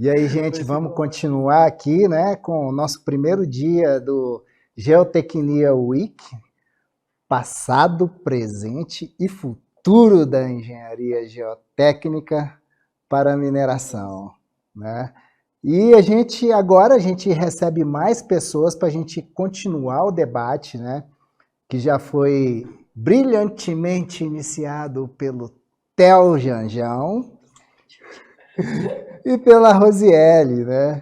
E aí, gente, vamos continuar aqui, né, com o nosso primeiro dia do Geotecnia Week, passado, presente e futuro da engenharia geotécnica para a mineração, né? E agora a gente recebe mais pessoas para a gente continuar o debate, né, que já foi brilhantemente iniciado pelo Theo Janjão e pela Rosiele, né?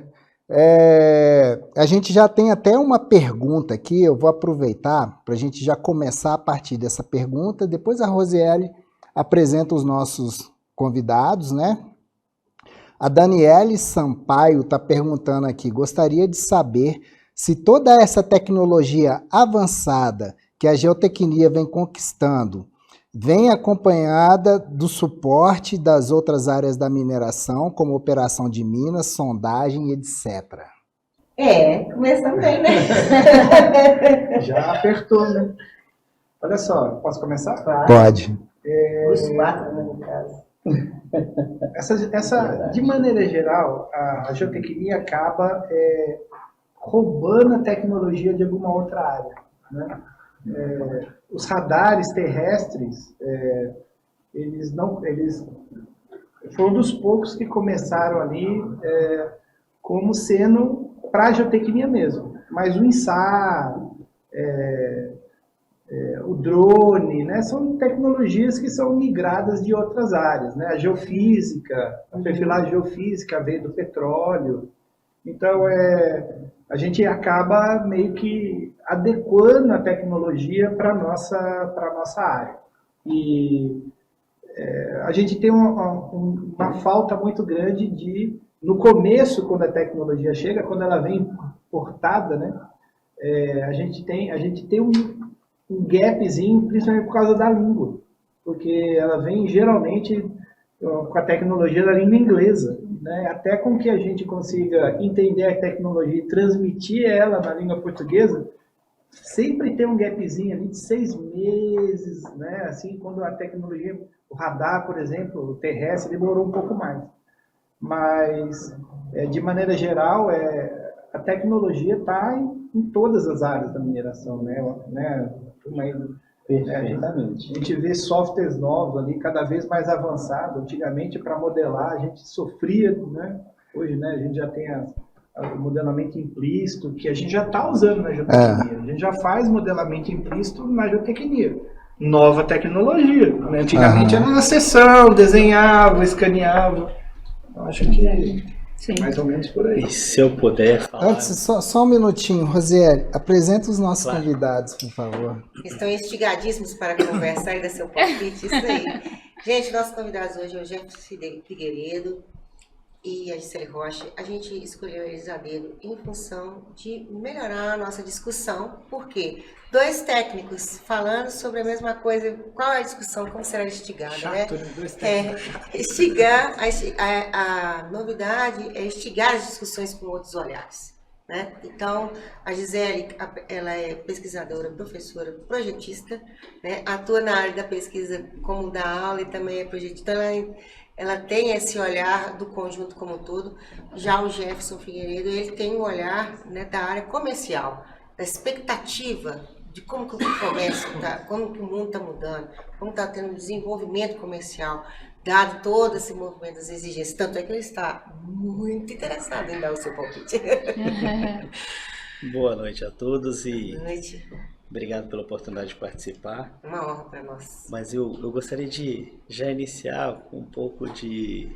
A gente já tem até uma pergunta aqui, eu vou aproveitar para a gente já começar a partir dessa pergunta, depois a Rosiele apresenta os nossos convidados, né? A Daniele Sampaio está perguntando aqui, gostaria de saber se toda essa tecnologia avançada que a geotecnia vem conquistando vem acompanhada do suporte das outras áreas da mineração, como operação de minas, sondagem, etc. Começando bem, né? Já apertou, né? Olha só, posso começar? Claro. Pode. Os quatro, né, no caso. De maneira geral, a geotecnia acaba roubando a tecnologia de alguma outra área, né? Os radares terrestres, eles foram um dos poucos que começaram ali como sendo para a geotecnia mesmo. Mas o INSAR, o drone, né, são tecnologias que são migradas de outras áreas, né? A geofísica, a perfilagem geofísica veio do petróleo. Então, a gente acaba meio que adequando a tecnologia para a nossa área. E a gente tem uma falta muito grande no começo, quando a tecnologia chega, quando ela vem importada, né, a gente tem um gapzinho, principalmente por causa da língua, porque ela vem geralmente com a tecnologia da língua inglesa, né? Até com que a gente consiga entender a tecnologia e transmitir ela na língua portuguesa, sempre tem um gapzinho ali de 6 meses, né? Assim, quando a tecnologia, o radar, por exemplo, o terrestre, demorou um pouco mais. Mas, de maneira geral, a tecnologia está em todas as áreas da mineração, né? Perfeitamente. A gente vê softwares novos ali, cada vez mais avançados. Antigamente, para modelar, a gente sofria, né? Hoje, né, a gente já tem o modelamento implícito, que a gente já está usando na geotecnia. A gente já faz modelamento implícito na geotecnia. Nova tecnologia, né? Antigamente era na sessão, desenhava, escaneava. Eu acho que Sim. Mais ou menos por aí. E se eu puder falar... Antes, só um minutinho, Rosiele, apresenta os nossos convidados, por favor. Estão instigadíssimos para conversar e dar seu palpite, isso aí. Gente, nossos convidados hoje é o Jefferson Figueiredo e a Gisele Rocha. A gente escolheu eles a dedo em função de melhorar a nossa discussão. Por quê? Dois técnicos falando sobre a mesma coisa. Qual é a discussão? Como será instigada, Chato, né? Dois técnicos. Instigar, a novidade é instigar as discussões com outros olhares, né? Então, a Gisele, ela é pesquisadora, professora, projetista, né? Atua na área da pesquisa como da aula e também é projetista. Ela tem esse olhar do conjunto como um todo. Já o Jefferson Figueiredo, ele tem um olhar, né, da área comercial, da expectativa de como que o comércio está, como que o mundo está mudando, como está tendo desenvolvimento comercial, dado todo esse movimento das exigências. Tanto é que ele está muito interessado em dar o seu palpite. Boa noite a todos e Boa noite. Obrigado pela oportunidade de participar. Uma honra para nós. Mas eu gostaria de já iniciar com um pouco de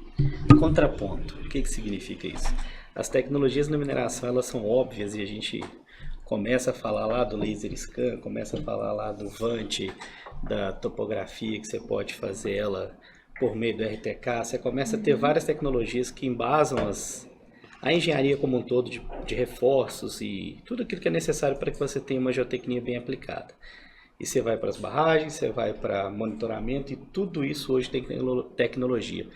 contraponto. O que significa isso? As tecnologias na mineração, elas são óbvias e a gente começa a falar lá do laser scan, começa a falar lá do VANT, da topografia que você pode fazer ela por meio do RTK. Você começa a ter várias tecnologias que embasam a engenharia como um todo de reforços e tudo aquilo que é necessário para que você tenha uma geotecnia bem aplicada. E você vai para as barragens, você vai para monitoramento e tudo isso hoje tem tecnologia.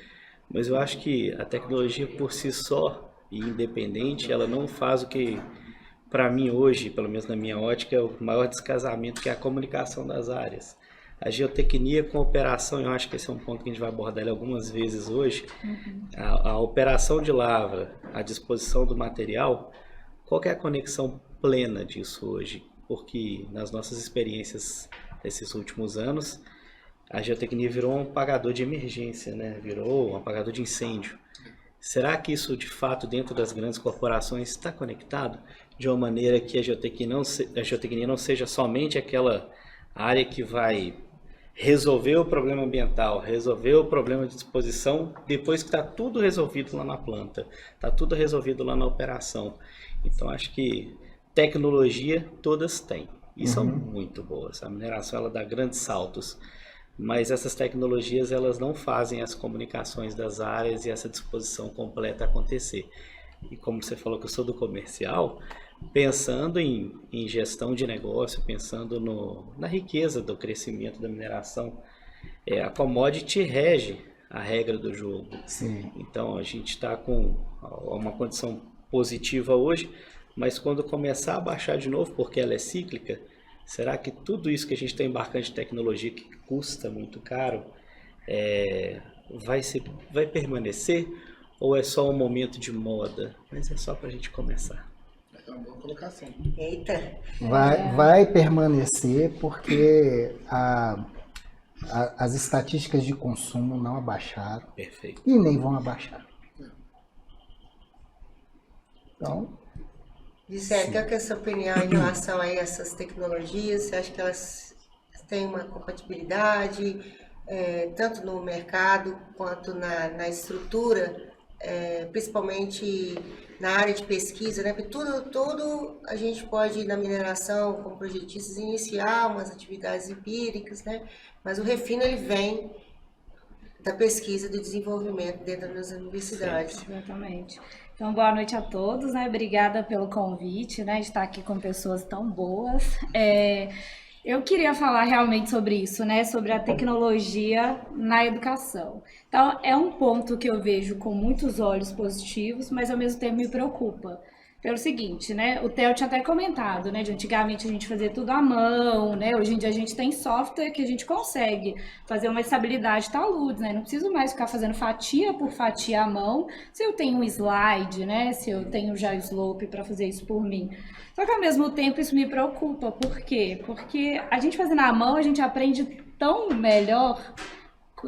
Mas eu acho que a tecnologia por si só e independente, ela não faz o que, para mim hoje, pelo menos na minha ótica, é o maior descasamento, que é a comunicação das áreas. A geotecnia com operação, eu acho que esse é um ponto que a gente vai abordar ele algumas vezes hoje. A operação de lavra, a disposição do material, qual que é a conexão plena disso hoje? Porque nas nossas experiências desses últimos anos, a geotecnia virou um apagador de emergência, né? Virou um apagador de incêndio. Será que isso, de fato, dentro das grandes corporações está conectado de uma maneira que a geotecnia não seja somente aquela área que vai resolver o problema ambiental, resolver o problema de disposição depois que está tudo resolvido lá na planta, está tudo resolvido lá na operação? Então, acho que tecnologia todas têm e são muito boas. A mineração ela dá grandes saltos, mas essas tecnologias elas não fazem as comunicações das áreas e essa disposição completa acontecer. E como você falou que eu sou do comercial, pensando em gestão de negócio, pensando na riqueza do crescimento da mineração, a commodity rege a regra do jogo. Sim. Então a gente está com uma condição positiva hoje, mas quando começar a baixar de novo, porque ela é cíclica, será que tudo isso que a gente está embarcando de tecnologia que custa muito caro vai permanecer? Ou é só um momento de moda? Mas é só para a gente começar. É uma boa colocação. Eita. Vai permanecer porque as estatísticas de consumo não abaixaram Perfeito. e nem vão abaixar. Então, Gisele, qual que é a sua opinião em relação a essas tecnologias? Você acha que elas têm uma compatibilidade, tanto no mercado quanto na estrutura, principalmente na área de pesquisa, né? Porque tudo a gente pode, na mineração, como projetistas, iniciar umas atividades empíricas, né? Mas o refino, ele vem da pesquisa, do desenvolvimento dentro das universidades. Sim, exatamente. Então, boa noite a todos, né? Obrigada pelo convite, né? De estar aqui com pessoas tão boas. Eu queria falar realmente sobre isso, né? Sobre a tecnologia na educação. Então, é um ponto que eu vejo com muitos olhos positivos, mas ao mesmo tempo me preocupa. Pelo seguinte, né? O Theo tinha até comentado, né? De antigamente a gente fazia tudo à mão, né? Hoje em dia a gente tem software que a gente consegue fazer uma estabilidade taludes, né? Não preciso mais ficar fazendo fatia por fatia à mão. Se eu tenho um slide, né? Se eu tenho já slope para fazer isso por mim. Só que ao mesmo tempo isso me preocupa. Por quê? Porque a gente fazendo à mão, a gente aprende tão melhor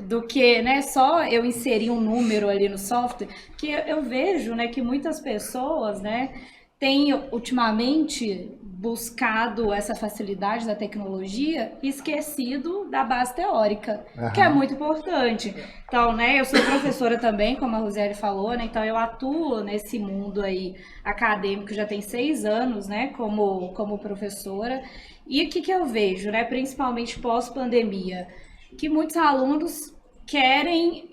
do que, né, só eu inserir um número ali no software, que eu vejo, né, que muitas pessoas, né, têm ultimamente buscado essa facilidade da tecnologia e esquecido da base teórica, que é muito importante. Então, né, eu sou professora também, como a Rosiele falou, né, então eu atuo nesse mundo aí acadêmico já tem 6 anos, né, como professora. E o que eu vejo, né, principalmente pós-pandemia? Que muitos alunos querem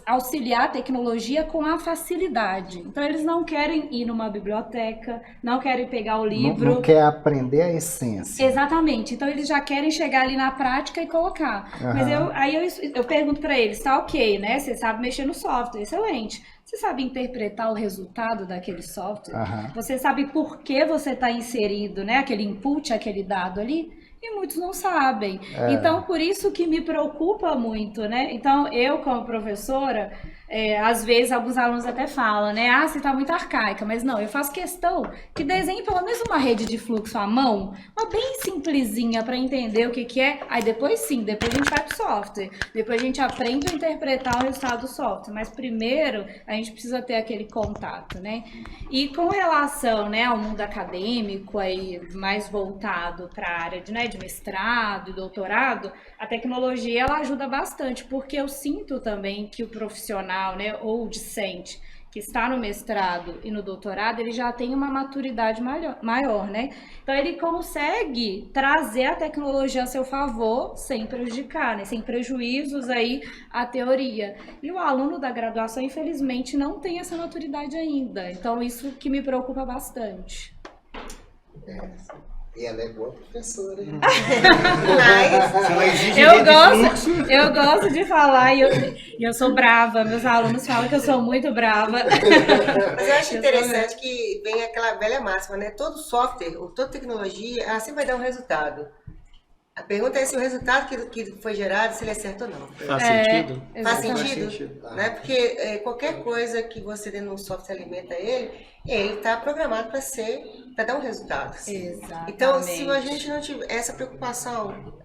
auxiliar a tecnologia com a facilidade. Então, eles não querem ir numa biblioteca, não querem pegar o livro. Não quer aprender a essência. Exatamente. Então, eles já querem chegar ali na prática e colocar. Mas eu pergunto para eles, tá ok, né? Você sabe mexer no software, excelente. Você sabe interpretar o resultado daquele software? Você sabe por que você está inserindo, né, aquele input, aquele dado ali? E muitos não sabem. Então, por isso que me preocupa muito, né? Então, eu como professora, às vezes alguns alunos até falam, né? Ah, você está muito arcaica. Mas não, eu faço questão que desenhe pelo menos uma rede de fluxo à mão, uma bem simplesinha para entender o que é. Aí depois a gente vai para o software. Depois a gente aprende a interpretar o resultado do software. Mas primeiro, a gente precisa ter aquele contato, né? E com relação, né, ao mundo acadêmico, aí, mais voltado para a área de mestrado e doutorado, a tecnologia ela ajuda bastante, porque eu sinto também que o profissional, né, ou o discente que está no mestrado e no doutorado, ele já tem uma maturidade maior, né? Então ele consegue trazer a tecnologia a seu favor sem prejudicar, né? Sem prejuízos aí à teoria. E o aluno da graduação, infelizmente, não tem essa maturidade ainda. Então isso que me preocupa bastante. E ela é boa professora, hein? Eu gosto de falar e eu sou brava. Meus alunos falam que eu sou muito brava. Mas eu acho interessante que vem aquela velha máxima, né? Todo software ou toda tecnologia, ela sempre vai dar um resultado. A pergunta é se o resultado que foi gerado, se ele é certo ou não. Faz sentido? Faz Exatamente. sentido? Né? Porque qualquer coisa que você dê no software alimenta ele está programado para dar um resultado. Exatamente. Então, se a gente não tiver essa preocupação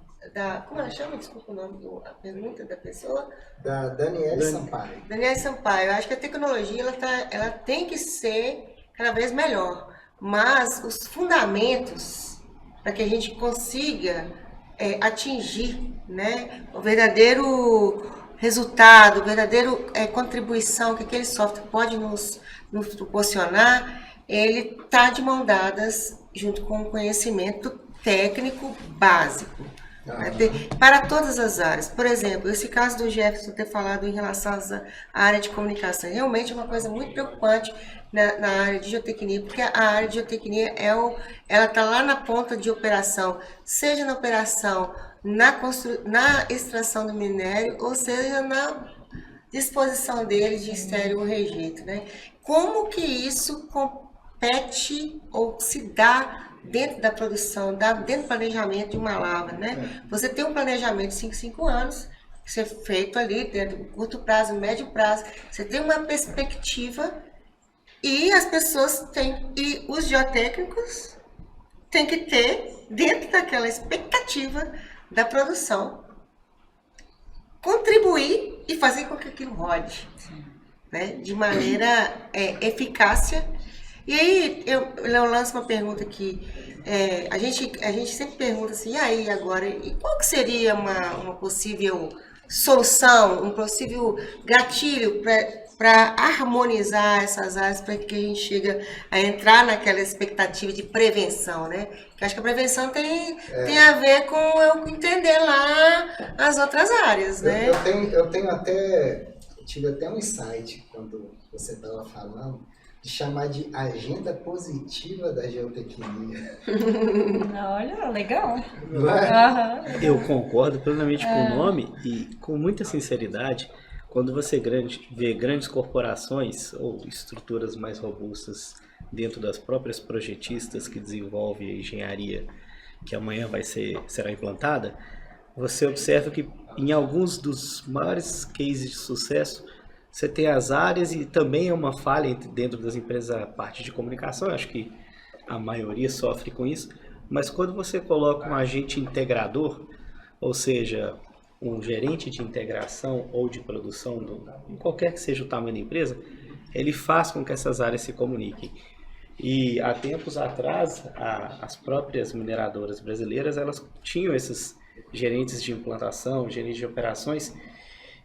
como ela chama? Desculpa o nome, a pergunta da pessoa. Da Daniela Sampaio. Daniela Sampaio, eu acho que a tecnologia ela tem que ser cada vez melhor, mas os fundamentos para que a gente consiga atingir, né, o verdadeiro resultado, a verdadeira contribuição que aquele software pode nos proporcionar, ele está de mão dadas junto com o conhecimento técnico básico. Para todas as áreas. Por exemplo, esse caso do Jefferson ter falado em relação à área de comunicação, realmente é uma coisa muito preocupante na área de geotecnia, porque a área de geotecnia ela está lá na ponta de operação, seja na operação, na extração do minério, ou seja na disposição dele de estéreo ou rejeito, né? Como que isso compete ou se dá dentro da produção, dentro do planejamento de uma lavra, né? Você tem um planejamento de 5 anos, que é feito ali dentro do curto prazo, médio prazo, você tem uma perspectiva e as pessoas e os geotécnicos têm que ter, dentro daquela expectativa da produção, contribuir e fazer com que aquilo rode, né? De maneira eficácia. E aí, eu lanço uma pergunta aqui. A gente sempre pergunta assim, e aí agora, e qual que seria uma possível solução, um possível gatilho para harmonizar essas áreas, para que a gente chegue a entrar naquela expectativa de prevenção, né? Que acho que a prevenção tem a ver com eu entender lá as outras áreas, né? Eu tive até um insight quando você estava falando, de chamar de agenda positiva da geotecnia. Olha, legal. Não é? Uhum. Eu concordo plenamente com o nome e com muita sinceridade, quando você vê grandes corporações ou estruturas mais robustas dentro das próprias projetistas que desenvolvem a engenharia que amanhã será implantada, você observa que em alguns dos maiores cases de sucesso você tem as áreas e também é uma falha dentro das empresas a parte de comunicação, eu acho que a maioria sofre com isso, mas quando você coloca um agente integrador, ou seja, um gerente de integração ou de produção, em qualquer que seja o tamanho da empresa, ele faz com que essas áreas se comuniquem. E há tempos atrás, as próprias mineradoras brasileiras, elas tinham esses gerentes de implantação, gerentes de operações,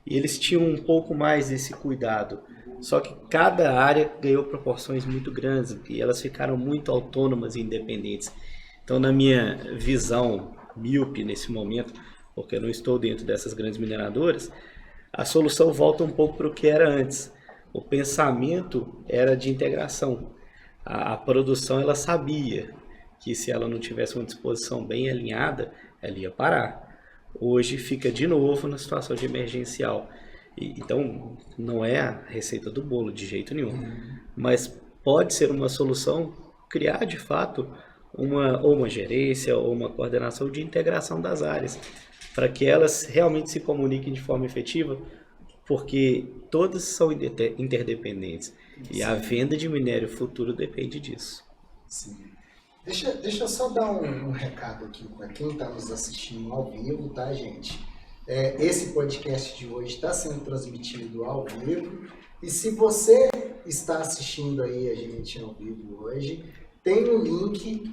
e eles tinham um pouco mais desse cuidado. Só que cada área ganhou proporções muito grandes e elas ficaram muito autônomas e independentes. Então, na minha visão míope nesse momento, porque eu não estou dentro dessas grandes mineradoras, a solução volta um pouco para o que era antes. O pensamento era de integração. A produção ela sabia que se ela não tivesse uma disposição bem alinhada, ela ia parar. Hoje fica de novo na situação de emergencial. Então, não é a receita do bolo de jeito nenhum. Mas pode ser uma solução criar, de fato, uma gerência ou uma coordenação de integração das áreas, para que elas realmente se comuniquem de forma efetiva, porque todas são interdependentes. E a venda de minério futuro depende disso. Sim. Deixa eu só dar um recado aqui para quem está nos assistindo ao vivo, tá, gente? Esse podcast de hoje está sendo transmitido ao vivo. E se você está assistindo aí a gente ao vivo hoje, tem um link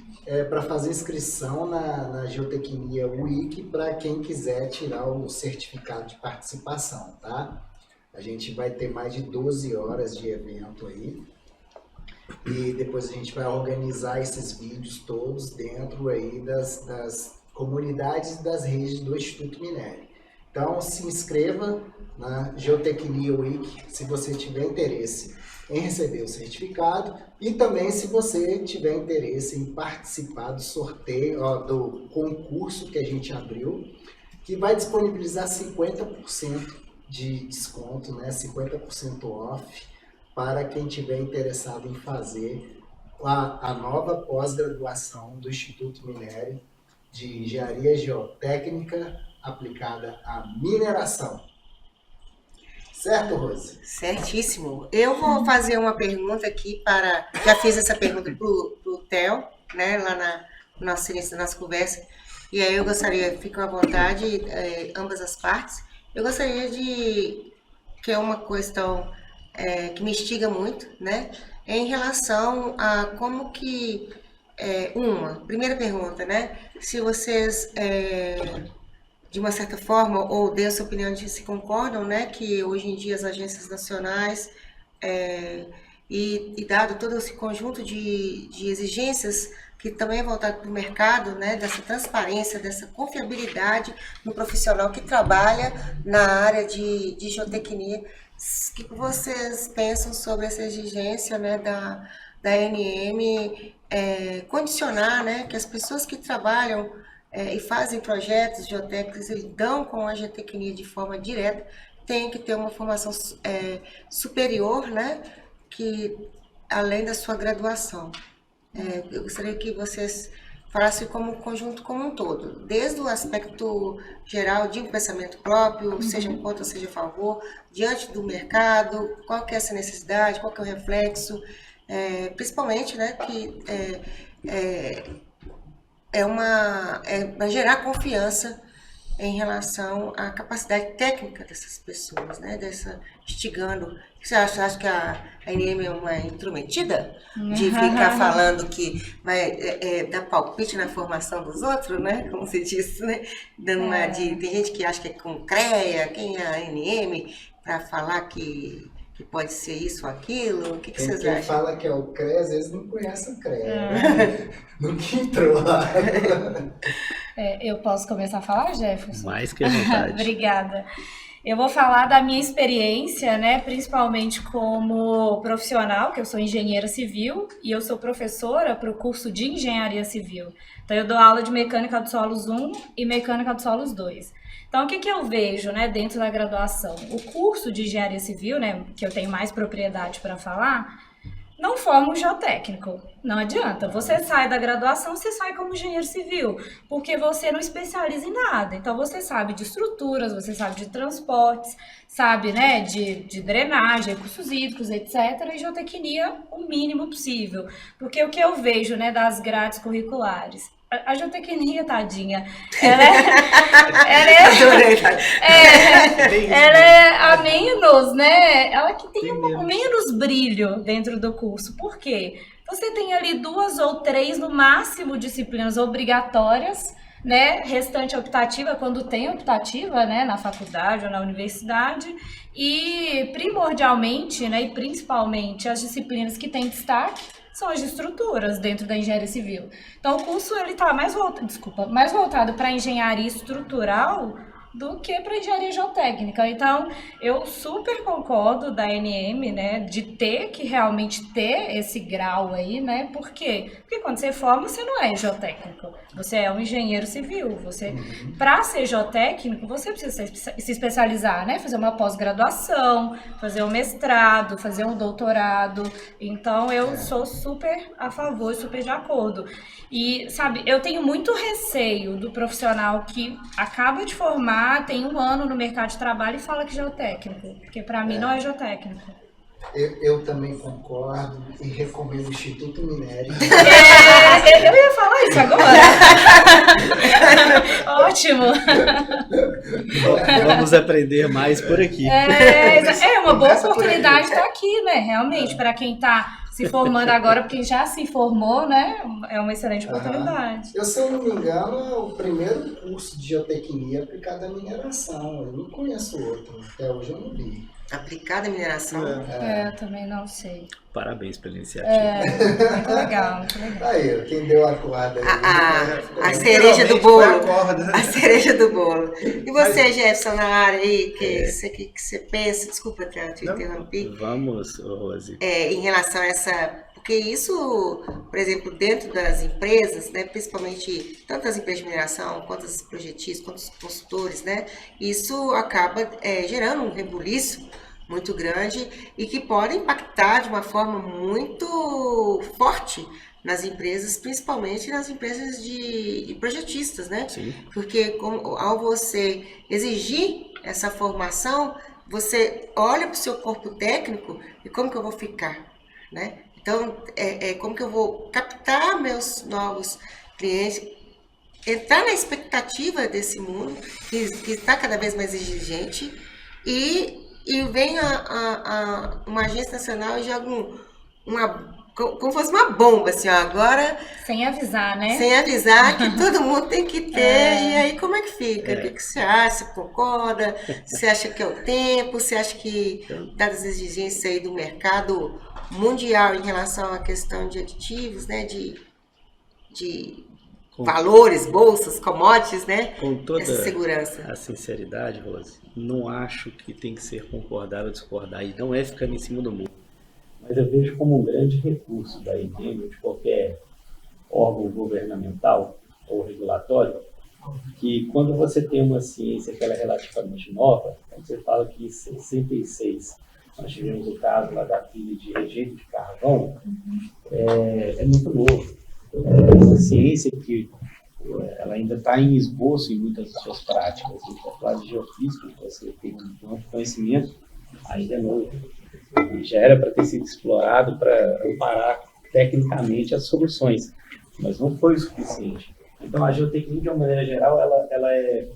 para fazer inscrição na Geotecnia Week para quem quiser tirar o certificado de participação, tá? A gente vai ter mais de 12 horas de evento aí. E depois a gente vai organizar esses vídeos todos dentro aí das comunidades e das redes do Instituto Minério. Então se inscreva na Geotecnia Week se você tiver interesse em receber o certificado e também se você tiver interesse em participar do sorteio, do concurso que a gente abriu, que vai disponibilizar 50% de desconto, né, 50% off, para quem tiver interessado em fazer a nova pós-graduação do Instituto Minério de Engenharia Geotécnica aplicada à mineração. Certo, Rose? Certíssimo. Eu vou fazer uma pergunta aqui já fiz essa pergunta para o Theo, né, lá no nosso início da nossa conversa, e aí eu gostaria, fiquem à vontade, ambas as partes, eu gostaria que é uma questão que me instiga muito, né, em relação a como que, primeira pergunta, né, se vocês... de uma certa forma, ou dê a sua opinião de se concordam, né, que hoje em dia as agências nacionais, e dado todo esse conjunto de exigências que também é voltado para o mercado, né, dessa transparência, dessa confiabilidade no profissional que trabalha na área de geotecnia, o que vocês pensam sobre essa exigência, né, da ANM condicionar, né, que as pessoas que trabalham e fazem projetos geotécnicos e lidam com a geotecnia de forma direta, tem que ter uma formação superior, né, que, além da sua graduação. Eu gostaria que vocês falassem como conjunto como um todo, desde o aspecto geral de um pensamento próprio, seja contra, seja a favor, diante do mercado, qual que é essa necessidade, qual que é o reflexo, principalmente, né, que para gerar confiança em relação à capacidade técnica dessas pessoas, né? Instigando. Você acha que a ANM é uma intrometida de ficar falando que vai dar palpite na formação dos outros, né? Como você disse, né? Tem gente que acha que é com CREA, quem é a ANM, para falar que pode ser isso ou aquilo. O que vocês acham? Quem fala que é o CREA, às vezes não conhece o CREA. Né? Nunca entrou lá. Eu posso começar a falar, Jefferson? Mais que à vontade. Obrigada. Eu vou falar da minha experiência, né, principalmente como profissional, que eu sou engenheira civil e eu sou professora para o curso de engenharia civil. Então, eu dou aula de mecânica dos solos 1 e mecânica dos solos 2. Então, o que eu vejo, né, dentro da graduação? O curso de engenharia civil, né, que eu tenho mais propriedade para falar, não forma um geotécnico. Não adianta. Você sai da graduação, você sai como engenheiro civil, porque você não especializa em nada. Então, você sabe de estruturas, você sabe de transportes, sabe, né, de drenagem, recursos hídricos, etc. E geotecnia o mínimo possível. Porque o que eu vejo, né, das grades curriculares, a geotecnia, tadinha, ela é a menos, né? Ela que tem um pouco menos brilho dentro do curso. Por quê? Você tem ali 2 ou 3, no máximo, disciplinas obrigatórias, né? Restante optativa, quando tem optativa, né? Na faculdade ou na universidade. E primordialmente, né? E principalmente as disciplinas que têm destaque são as de estruturas dentro da engenharia civil. Então, o curso está mais voltado para a engenharia estrutural do que para a engenharia geotécnica. Então, eu super concordo da ANM, né, de ter que realmente ter esse grau aí, né? Por quê? Porque quando você forma, você não é geotécnico, você é um engenheiro civil. Para ser geotécnico, você precisa se especializar, né? Fazer uma pós-graduação, fazer um mestrado, fazer um doutorado. Então, eu sou super a favor, super de acordo. E, sabe, eu tenho muito receio do profissional que acaba de formar, tem 1 ano no mercado de trabalho e fala que é geotécnico, porque para mim não é geotécnico. Eu também concordo e recomendo o Instituto Minério. Eu ia falar isso agora. Ótimo. Vamos aprender mais por aqui. É uma boa oportunidade estar aqui, né? Realmente, para quem está se formando agora, porque já se formou, né? É uma excelente oportunidade. Eu, se eu não me engano, é o primeiro curso de geotecnia aplicado à mineração. Eu não conheço outro, até hoje eu não vi. Aplicada à mineração? Eu também não sei. Parabéns pela iniciativa. Muito legal, muito legal. Aí, quem deu a corda aí? A cereja do bolo. A cereja do bolo. E você, Jefferson, na área aí, que você pensa? Desculpa, te interrompi. Vamos, Rose. Em relação a essa... Porque isso, por exemplo, dentro das empresas, né, principalmente tanto as empresas de mineração, quanto os projetistas, quanto os consultores, né, isso acaba gerando um rebuliço muito grande e que pode impactar de uma forma muito forte nas empresas, principalmente nas empresas de projetistas, né? Sim. Porque ao você exigir essa formação, você olha para o seu corpo técnico e como que eu vou ficar, né? Então, como que eu vou captar meus novos clientes, entrar na expectativa desse mundo que está cada vez mais exigente e vem uma agência nacional e joga como fosse uma bomba, assim, ó, agora... Sem avisar, né? Sem avisar que todo mundo tem que ter, e aí como é que fica? O que você acha? Você concorda? Você acha que é o tempo? Você acha que, dadas as exigências aí do mercado mundial em relação à questão de aditivos, né, de valores, bolsas, commodities, né? Com toda essa segurança. a sinceridade, Rose, não acho que tem que ser concordar ou discordar, e não é ficando em cima do muro. Mas eu vejo como um grande recurso da IBM, de qualquer órgão governamental ou regulatório, que quando você tem uma ciência que ela é relativamente nova, quando você fala que em 66 nós tivemos o caso lá da pilha de rejeito de carvão, é muito novo. Essa ciência que ela ainda está em esboço em muitas das suas práticas. Então, falar de geofísica, você tem um conhecimento, ainda é novo. E já era para ter sido explorado para amparar tecnicamente as soluções, mas não foi o suficiente. Então, a geotecnia, de uma maneira geral, ela é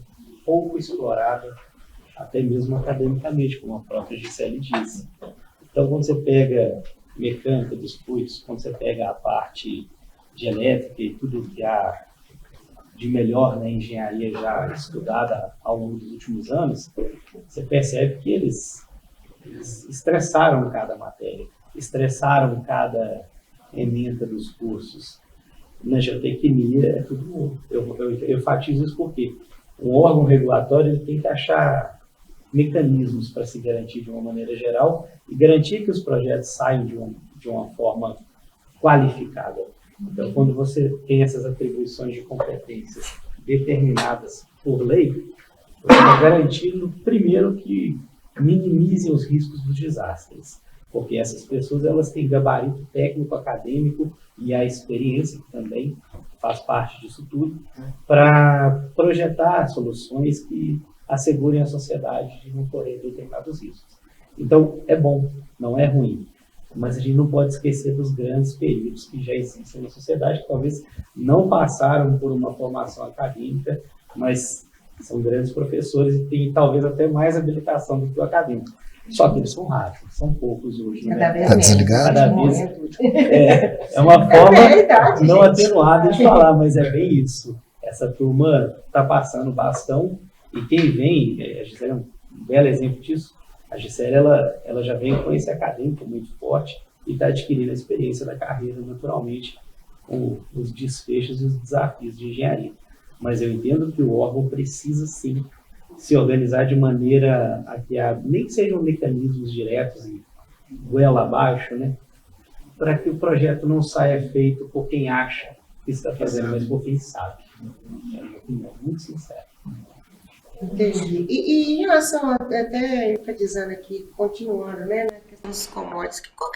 pouco explorada, até mesmo academicamente, como a própria Gisele disse. Então, quando você pega mecânica dos fluidos, quando você pega a parte de elétrica e tudo que há de melhor na engenharia já estudada ao longo dos últimos anos, você percebe que eles estressaram cada matéria, estressaram cada ementa dos cursos. Na geotecnia é tudo novo. Eu enfatizo isso porque um órgão regulatório ele tem que achar mecanismos para se garantir de uma maneira geral e garantir que os projetos saiam de uma forma qualificada. Então, quando você tem essas atribuições de competências determinadas por lei, você está garantindo, primeiro, que minimizem os riscos dos desastres, porque essas pessoas elas têm gabarito técnico, acadêmico e a experiência, que também faz parte disso tudo, para projetar soluções que assegurem a sociedade de não correr determinados riscos. Então, é bom, não é ruim, mas a gente não pode esquecer dos grandes períodos que já existem na sociedade, que talvez não passaram por uma formação acadêmica, mas são grandes professores e têm talvez até mais habilitação do que o acadêmico. Só que eles são raros, são poucos hoje. Cada vez Tá desligado? menos. Cada vez é uma forma não atenuada de falar, mas é bem isso. Essa turma está passando bastão e quem vem, a Gisele é um belo exemplo disso. A Gisele ela já vem com esse acadêmico muito forte e está adquirindo a experiência da carreira naturalmente com os desfechos e os desafios de engenharia. Mas eu entendo que o órgão precisa sim se organizar de maneira a que nem que sejam mecanismos diretos e goela abaixo, né, para que o projeto não saia feito por quem acha que está fazendo, mas por quem sabe. É uma opinião muito sincera. Entendi. E em relação, até enfatizando aqui, continuando, né, na questão dos commodities, qual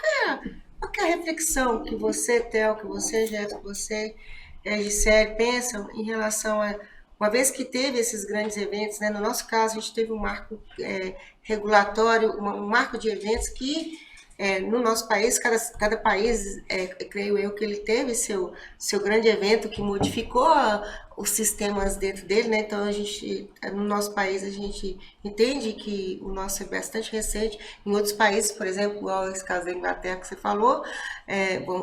que é a reflexão que você, Theo, que você, Jeff, que você, Gisele, pensam em relação a, uma vez que teve esses grandes eventos, né, no nosso caso, a gente teve um marco regulatório, um marco de eventos que, no nosso país, cada país, creio eu, que ele teve seu grande evento que modificou os sistemas dentro dele, né? Então, no nosso país, a gente entende que o nosso é bastante recente. Em outros países, por exemplo, igual esse caso da Inglaterra que você falou,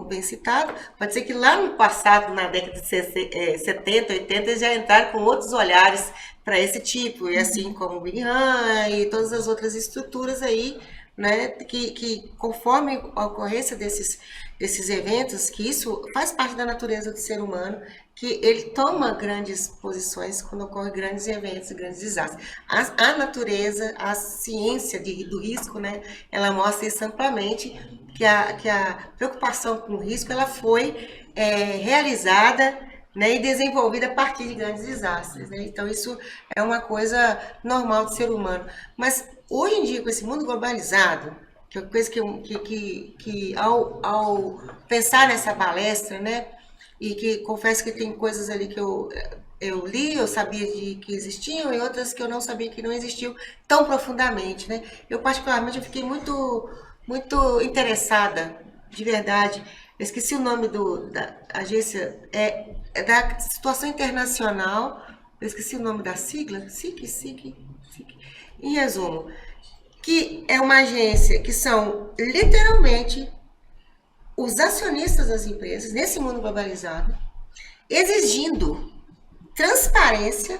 bem citado, pode ser que lá no passado, na década de 70, 80, eles já entraram com outros olhares para esse tipo, e assim como o Big Bang e todas as outras estruturas aí, né, que conforme a ocorrência desses eventos, que isso faz parte da natureza do ser humano, que ele toma grandes posições quando ocorrem grandes eventos, grandes desastres. A natureza, a ciência do risco, né, ela mostra isso amplamente, que a preocupação com o risco ela foi realizada, né, e desenvolvida a partir de grandes desastres, né? Então isso é uma coisa normal do ser humano. Mas hoje em dia, com esse mundo globalizado, que é uma coisa que ao pensar nessa palestra, né, e que confesso que tem coisas ali que eu li, eu sabia que existiam, e outras que eu não sabia que não existiam tão profundamente, né? Eu particularmente eu fiquei muito interessada, de verdade. Eu esqueci o nome da agência, é da Situação Internacional, eu esqueci o nome da sigla, SIC. Em resumo, que é uma agência que são literalmente os acionistas das empresas, nesse mundo globalizado, exigindo transparência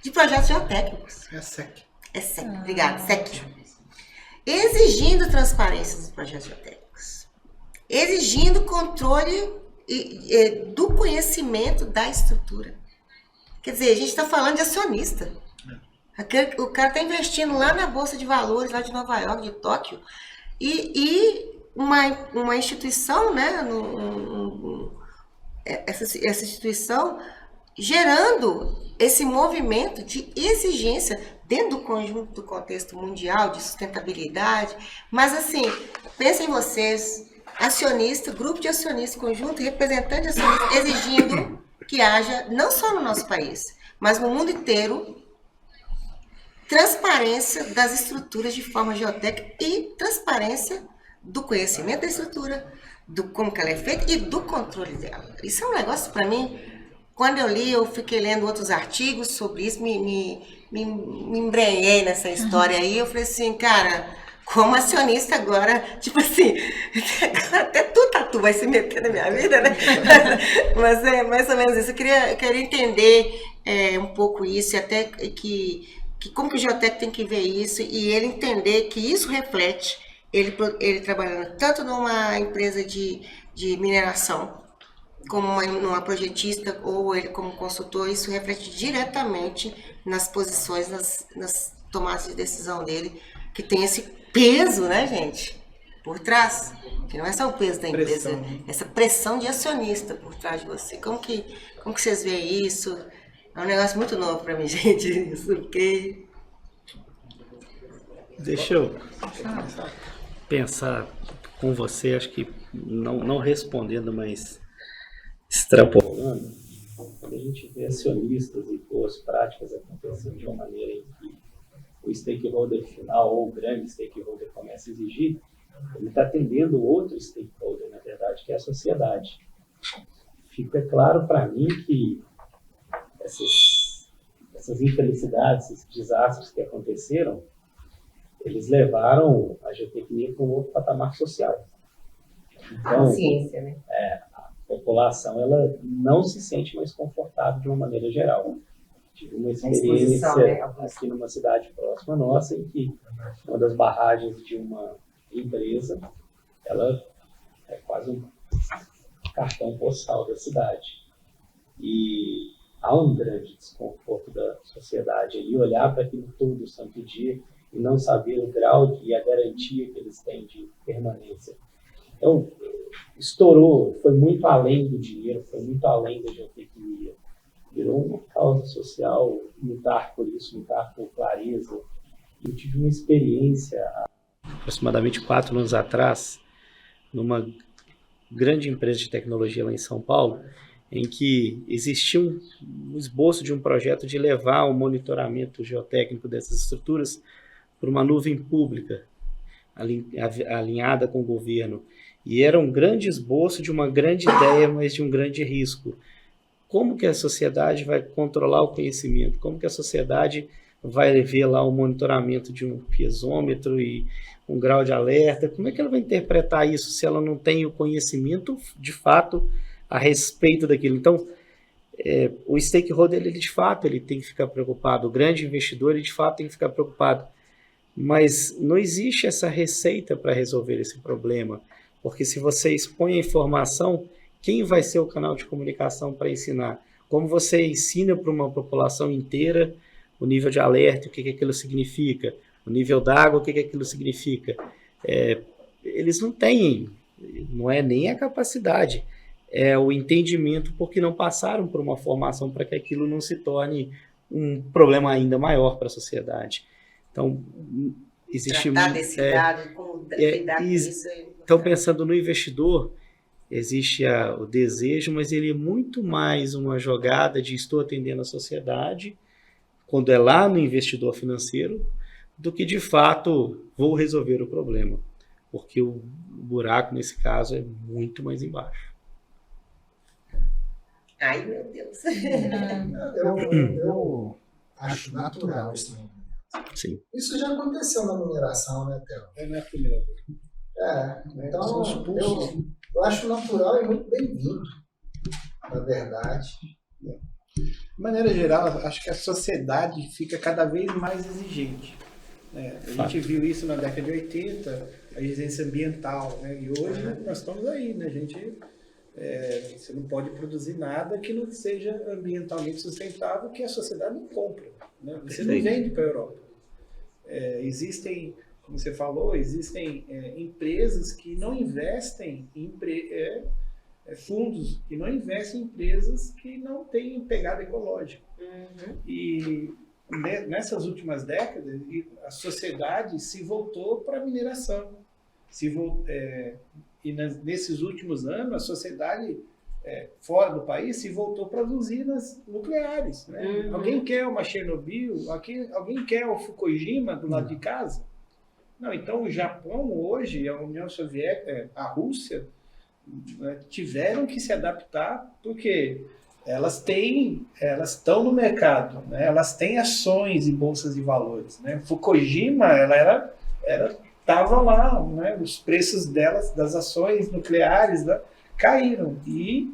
de projetos geotécnicos. É SEC. É SEC, obrigada, SEC. Exigindo transparência dos projetos geotécnicos. Exigindo controle do conhecimento da estrutura. Quer dizer, a gente está falando de acionista. O cara está investindo lá na Bolsa de Valores, lá de Nova York, de Tóquio, e uma instituição, né, essa instituição gerando esse movimento de exigência dentro do conjunto do contexto mundial de sustentabilidade. Mas assim, pensem vocês, acionista, grupo de acionistas, conjunto, representante de acionistas, exigindo que haja, não só no nosso país, mas no mundo inteiro, transparência das estruturas de forma geotécnica e transparência do conhecimento da estrutura, do como que ela é feita e do controle dela. Isso é um negócio, para mim, quando eu li, eu fiquei lendo outros artigos sobre isso, me embrenhei nessa história aí, eu falei assim, cara, como acionista agora, tipo assim, até tatu vai se meter na minha vida, né? Mas é mais ou menos isso, eu queria entender um pouco isso, e até que como que o geotécnico tem que ver isso, e ele entender que isso reflete ele trabalhando tanto numa empresa de mineração, como numa projetista, ou ele como consultor, isso reflete diretamente nas posições, nas tomadas de decisão dele, que tem esse peso, né, gente, por trás, que não é só o peso da empresa, essa pressão de acionista por trás de você. Como que vocês veem isso? É um negócio muito novo para mim, gente, isso, porque... Deixa eu pensar com você, acho que não respondendo, mas extrapolando, quando a gente vê acionistas e boas práticas acontecendo de uma maneira em que o stakeholder final ou o grande stakeholder começa a exigir, ele está atendendo outro stakeholder, na verdade, que é a sociedade. Fica claro para mim que essas infelicidades, esses desastres que aconteceram, eles levaram a geotecnia para um outro patamar social. Então, ciência, né? A população ela não se sente mais confortável de uma maneira geral. Tive uma experiência aqui numa cidade próxima nossa, em que uma das barragens de uma empresa, ela é quase um cartão postal da cidade. E há um grande desconforto da sociedade ali, olhar para aquilo todo santo dia e não saber o grau e a garantia que eles têm de permanência. Então, estourou, foi muito além do dinheiro, foi muito além da geotecnia. Virou uma causa social, lutar por isso, lutar por clareza. Eu tive uma experiência, aproximadamente 4 anos atrás, numa grande empresa de tecnologia lá em São Paulo, em que existia um esboço de um projeto de levar o monitoramento geotécnico dessas estruturas para uma nuvem pública, alinhada com o governo. E era um grande esboço de uma grande ideia, mas de um grande risco. Como que a sociedade vai controlar o conhecimento? Como que a sociedade vai ver lá o monitoramento de um piezômetro e um grau de alerta? Como é que ela vai interpretar isso se ela não tem o conhecimento, de fato, a respeito daquilo? Então, o stakeholder, ele, de fato, ele tem que ficar preocupado. O grande investidor, ele, de fato, tem que ficar preocupado. Mas não existe essa receita para resolver esse problema. Porque se você expõe a informação, quem vai ser o canal de comunicação para ensinar? Como você ensina para uma população inteira o nível de alerta, o que aquilo significa? O nível d'água, o que aquilo significa? Eles não têm, não é nem a capacidade, é o entendimento, porque não passaram por uma formação para que aquilo não se torne um problema ainda maior para a sociedade. Então, existe tratar desse dado, como lidar com isso. Então, pensando no investidor, existe o desejo, mas ele é muito mais uma jogada de estou atendendo a sociedade, quando é lá no investidor financeiro, do que de fato vou resolver o problema. Porque o buraco, nesse caso, é muito mais embaixo. Ai, meu Deus. Eu acho natural isso. Sim. Isso já aconteceu na mineração, né, Theo? Não é a primeira vez. Então eu acho natural e muito bem-vindo, na verdade. De maneira geral, acho que a sociedade fica cada vez mais exigente. Né? A gente viu isso na década de 80, a exigência ambiental. Né? E hoje nós estamos aí, né? Você não pode produzir nada que não seja ambientalmente sustentável, que a sociedade não compra. Né? Você não vende para a Europa. Existem, como você falou, empresas que não investem em fundos que não investem em empresas que não têm pegada ecológica. E nessas últimas décadas, a sociedade se voltou para a mineração. Nesses últimos anos, a sociedade fora do país se voltou para as usinas nucleares. Né? Alguém quer uma Chernobyl? Alguém quer o Fukushima do lado de casa? Não, então o Japão hoje, a União Soviética, a Rússia, tiveram que se adaptar porque elas estão no mercado, né? Elas têm ações em bolsas de valores. Né? Fukushima, ela estava lá, né? Os preços das ações nucleares caíram. E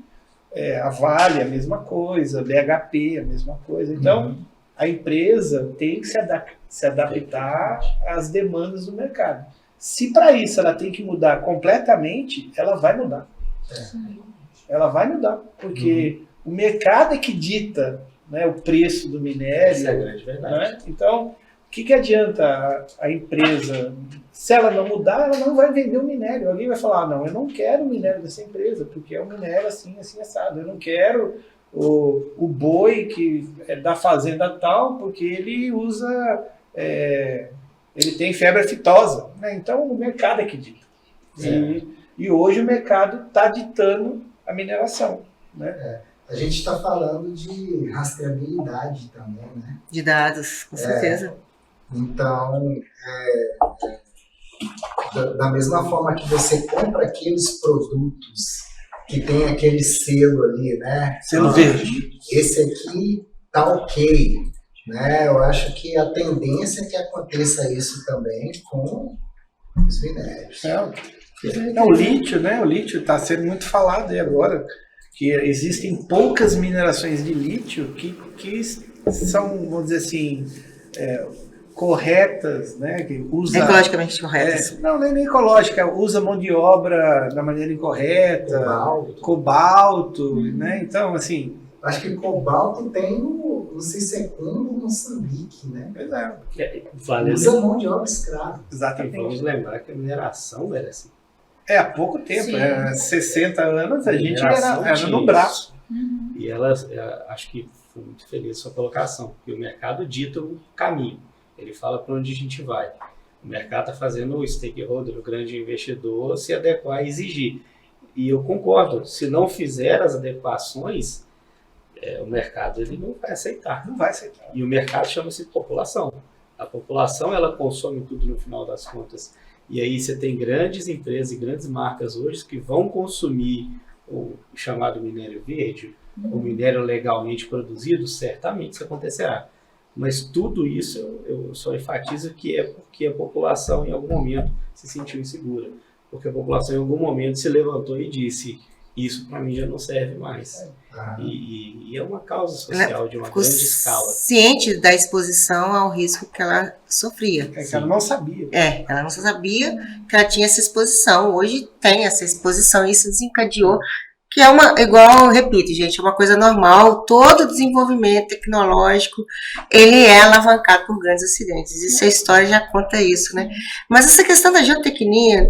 a Vale, a mesma coisa, a BHP, a mesma coisa. Então, a empresa tem que se adaptar às demandas do mercado. Se para isso ela tem que mudar completamente, ela vai mudar. Ela vai mudar, porque o mercado é que dita, né, o preço do minério. Isso é grande verdade. Né? Então, o que adianta a empresa? Se ela não mudar, ela não vai vender o minério. Alguém vai falar, não, eu não quero o minério dessa empresa, porque é um minério assim, assim, assado. Eu não quero o boi que é da fazenda tal, porque ele usa... ele tem febre aftosa. Né? Então, o mercado é que dita. E hoje o mercado está ditando a mineração. Né? A gente está falando de rastreabilidade também, né? De dados, com certeza. Então, da mesma forma que você compra aqueles produtos que tem aquele selo ali, né? Selo verde. Esse aqui tá ok, né? Eu acho que a tendência é que aconteça isso também com os minérios. O lítio, né? O lítio está sendo muito falado aí agora, que existem poucas minerações de lítio que são, vamos dizer assim, corretas, né? Que usa, ecologicamente corretas. Não, nem ecológica, usa mão de obra da maneira incorreta, cobalto, né? Então, assim... Acho que cobalto tem no Cisecundo, no Moçambique, né? Usa mão de obra escrava. Exatamente. E vamos lembrar que a mineração era assim. Há pouco tempo, 60 anos, a gente era no braço. E ela, acho que foi muito feliz a sua colocação, porque o mercado dita o caminho. Ele fala para onde a gente vai. O mercado está fazendo o stakeholder, o grande investidor, se adequar e exigir. E eu concordo, se não fizer as adequações, o mercado ele não vai aceitar. Não vai aceitar. E o mercado chama-se população. A população, ela consome tudo no final das contas. E aí você tem grandes empresas e grandes marcas hoje que vão consumir o chamado minério verde, o minério legalmente produzido, certamente isso acontecerá. Mas tudo isso eu só enfatizo que é porque a população em algum momento se sentiu insegura. Porque a população em algum momento se levantou e disse, isso para mim já não serve mais. E é uma causa social de uma grande escala. Ciente da exposição ao risco que ela sofria. Que ela não sabia. Ela não sabia que ela tinha essa exposição. Hoje tem essa exposição e isso desencadeou, que é igual eu repito, gente, é uma coisa normal. Todo desenvolvimento tecnológico, ele é alavancado por grandes acidentes. Isso a história já conta isso, né? Mas essa questão da geotecnia,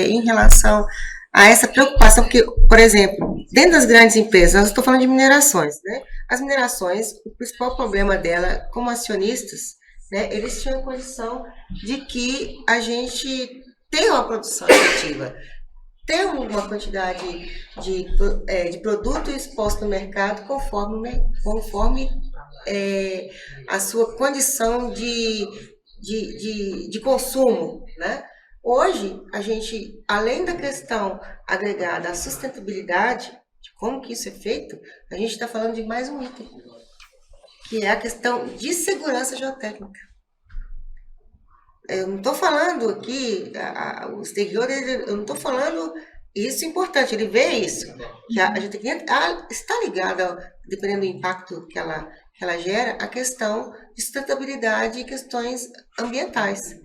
em relação a essa preocupação, porque, por exemplo, dentro das grandes empresas, nós estamos falando de minerações, né? As minerações, o principal problema dela, como acionistas, né, eles tinham condição de que a gente tenha uma produção efetiva, ter uma quantidade de produto exposto no mercado conforme a sua condição de consumo, né? Hoje, a gente, além da questão agregada à sustentabilidade, de como que isso é feito, a gente está falando de mais um item, que é a questão de segurança geotécnica. Eu não estou falando aqui, o exterior, eu não estou falando, isso é importante, ele vê isso, que a gente tem que estar ligado, dependendo do impacto que ela gera, a questão de sustentabilidade e questões ambientais.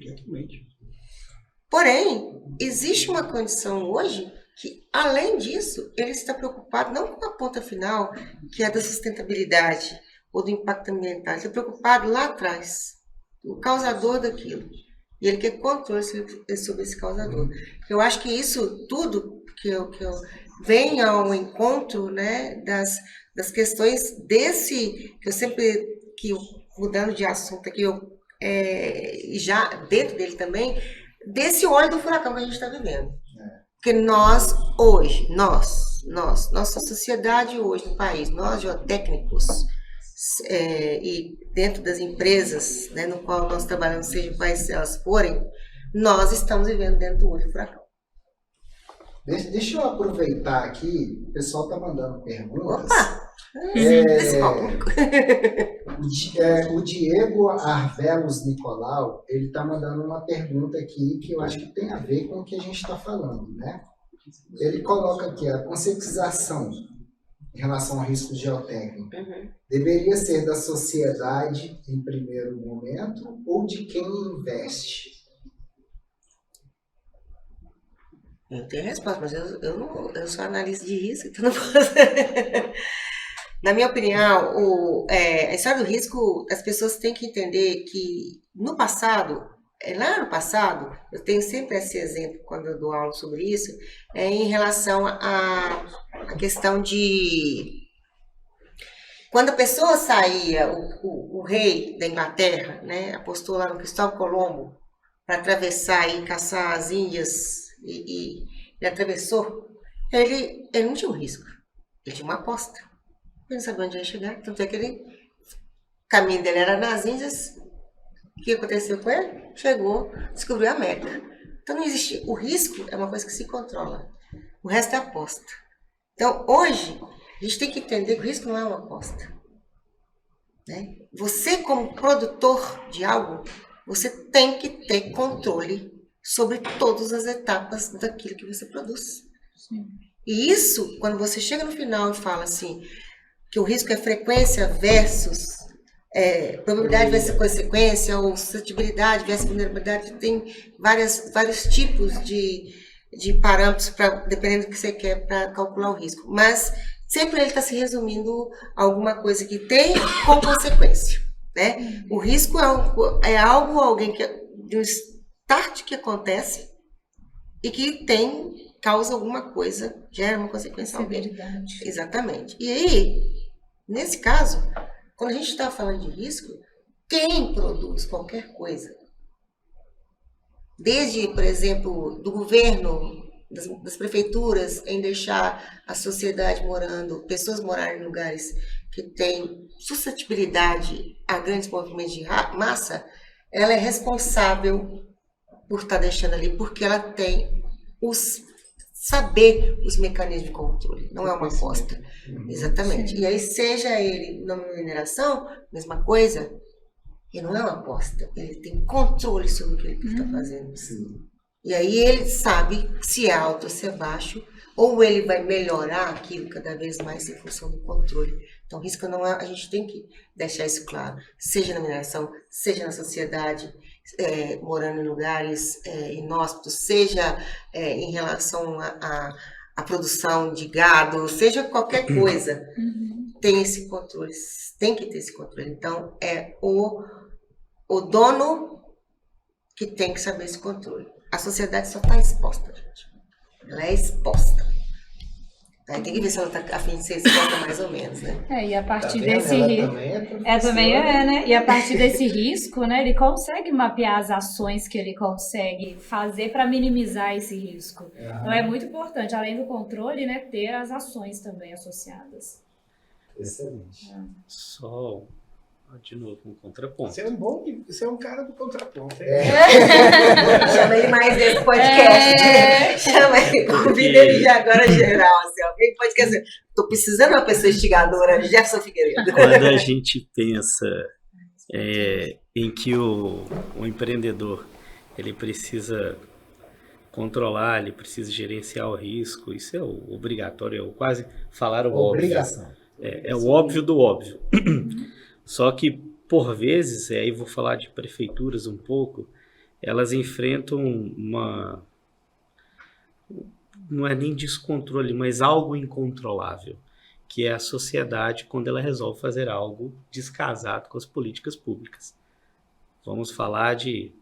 Porém, existe uma condição hoje que, além disso, ele está preocupado não com a ponta final, que é da sustentabilidade ou do impacto ambiental, ele está preocupado lá atrás, o causador daquilo. E ele quer controle sobre esse causador. Eu acho que isso tudo que eu vem ao encontro, né, das questões desse, que eu sempre, mudando de assunto aqui, já dentro dele também, desse olho do furacão que a gente está vivendo. Porque nós, hoje, nossa sociedade hoje no país, nós geotécnicos, e dentro das empresas, né, no qual nós trabalhamos, seja quais elas forem, nós estamos vivendo dentro do olho do furacão. Deixa eu aproveitar aqui, o pessoal está mandando perguntas. Opa! O Diego Arvelos Nicolau, ele está mandando uma pergunta aqui que eu acho que tem a ver com o que a gente está falando, né? Ele coloca aqui a conscientização em relação ao risco geotécnico. Deveria ser da sociedade em primeiro momento ou de quem investe? Eu tenho a resposta, mas eu sou analista de risco, então não posso. Na minha opinião, a história do risco, as pessoas têm que entender que lá no passado, eu tenho sempre esse exemplo quando eu dou aula sobre isso, em relação à questão de quando a pessoa saía, o rei da Inglaterra, né, apostou lá no Cristóvão Colombo para atravessar e caçar as Índias e ele atravessou, ele não tinha um risco, ele tinha uma aposta. Ele não sabia onde ia chegar, tanto é que o caminho dele era nas Índias. O que aconteceu com ele? Chegou, descobriu a América. Então não existe. O risco é uma coisa que se controla. O resto é aposta. Então hoje, a gente tem que entender que o risco não é uma aposta. Né? Você, como produtor de algo, você tem que ter controle sobre todas as etapas daquilo que você produz. Sim. E isso, quando você chega no final e fala assim, que o risco é frequência versus probabilidade versus consequência, ou suscetibilidade versus vulnerabilidade, tem vários tipos de parâmetros, dependendo do que você quer para calcular o risco. Mas sempre ele está se resumindo a alguma coisa que tem com consequência. Né? O risco é alguém de um start que acontece e que causa alguma coisa, gera uma consequência a alguém. Exatamente. E aí, nesse caso, quando a gente está falando de risco, quem produz qualquer coisa, desde, por exemplo, do governo, das prefeituras, em deixar a sociedade pessoas morarem em lugares que têm suscetibilidade a grandes movimentos de massa, ela é responsável por estar deixando ali, porque ela tem saber os mecanismos de controle, não é uma aposta. Exatamente. Sim. E aí, seja ele na mineração, mesma coisa, ele não é uma aposta, ele tem controle sobre o que ele está fazendo. Sim. E aí ele sabe se é alto ou se é baixo, ou ele vai melhorar aquilo cada vez mais em função do controle. Então, risco não é, a gente tem que deixar isso claro, seja na mineração, seja na sociedade, morando em lugares inóspitos, seja em relação à produção de gado, seja qualquer coisa, tem esse controle, tem que ter esse controle. Então, é o dono que tem que saber esse controle. A sociedade só está exposta, gente. Ela é exposta. Aí tem que ver se ela está a fim de ser exposta mais ou menos, né? E a partir desse risco... Também né? E a partir desse risco, né, ele consegue mapear as ações que ele consegue fazer para minimizar esse risco. Então é muito importante, além do controle, né, ter as ações também associadas. Excelente. Só, de novo, um contraponto. Você é um cara do contraponto. Chama ele mais nesse podcast. Chama ele, convida ele já agora geral. Assim, alguém pode quer dizer, tô precisando de uma pessoa instigadora, Jefferson Figueiredo. Quando a gente pensa em que o empreendedor ele precisa controlar, ele precisa gerenciar o risco, isso é o obrigatório, é quase falar o Obrigação. óbvio. É o óbvio do óbvio. Só que, por vezes, aí vou falar de prefeituras um pouco, elas enfrentam não é nem descontrole, mas algo incontrolável, que é a sociedade quando ela resolve fazer algo descasado com as políticas públicas. Vamos falar de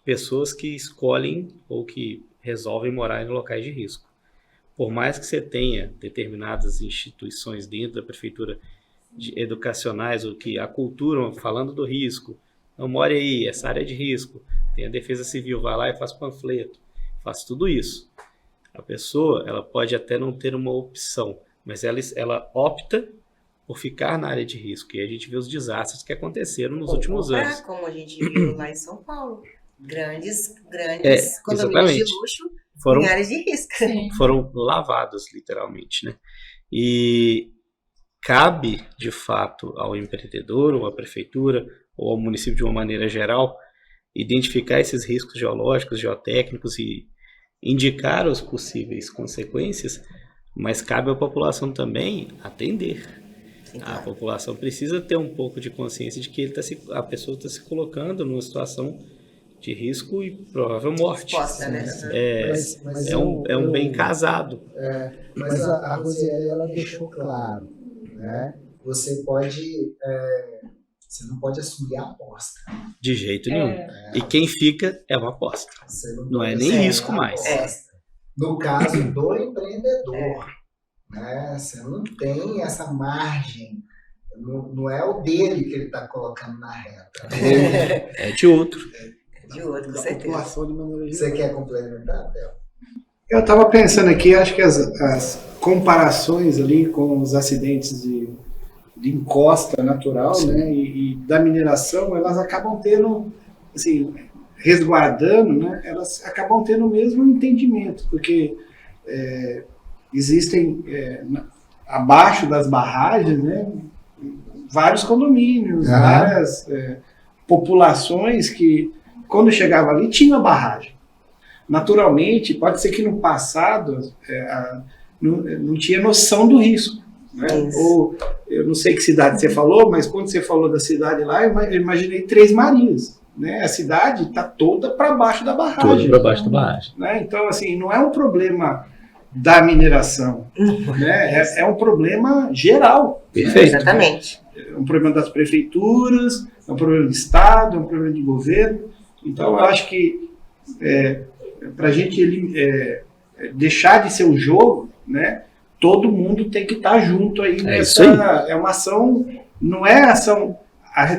pessoas que escolhem ou que resolvem morar em locais de risco. Por mais que você tenha determinadas instituições dentro da prefeitura educacionais, ou que aculturam falando do risco, não more aí, essa área é de risco, tem a defesa civil, vai lá e faz panfleto, faz tudo isso. A pessoa, ela pode até não ter uma opção, mas ela opta por ficar na área de risco, e a gente vê os desastres que aconteceram nos últimos anos. Como a gente viu lá em São Paulo, grandes condomínios de luxo em áreas de risco. Foram lavados, literalmente, né? E cabe, de fato, ao empreendedor, ou à prefeitura, ou ao município de uma maneira geral, identificar esses riscos geológicos, geotécnicos e indicar as possíveis consequências, mas cabe à população também atender. A população precisa ter um pouco de consciência de que a pessoa está se colocando numa situação de risco e provável morte. Exposta, né? É um bem casado. Mas a Rosiele, ela deixou claro, né? Você não pode assumir a aposta. De jeito nenhum. E quem fica é uma aposta. Não é nem risco mais. No caso do empreendedor, né? Você não tem essa margem. Não é o dele que ele está colocando na reta. É de outro. De outro, com certeza. Você quer complementar, Theo? Eu estava pensando aqui, acho que as comparações ali com os acidentes de encosta natural, né, e da mineração, elas acabam tendo, assim, resguardando, né, elas acabam tendo o mesmo entendimento, porque existem abaixo das barragens, né, vários condomínios, várias populações que, quando chegava ali, tinha barragem. Naturalmente, pode ser que no passado não tinha noção do risco. Né? Ou, eu não sei que cidade você falou, mas quando você falou da cidade lá, eu imaginei Três Marias. Né? A cidade está toda para baixo da barragem. Toda para baixo da barragem. Né? Então, assim, não é um problema da mineração. Né? É um problema geral. Perfeito. Exatamente. É um problema das prefeituras, é um problema do Estado, é um problema de governo. Então, eu acho que para a gente deixar de ser um jogo, né, todo mundo tem que estar junto aí nessa. É uma ação, não é ação.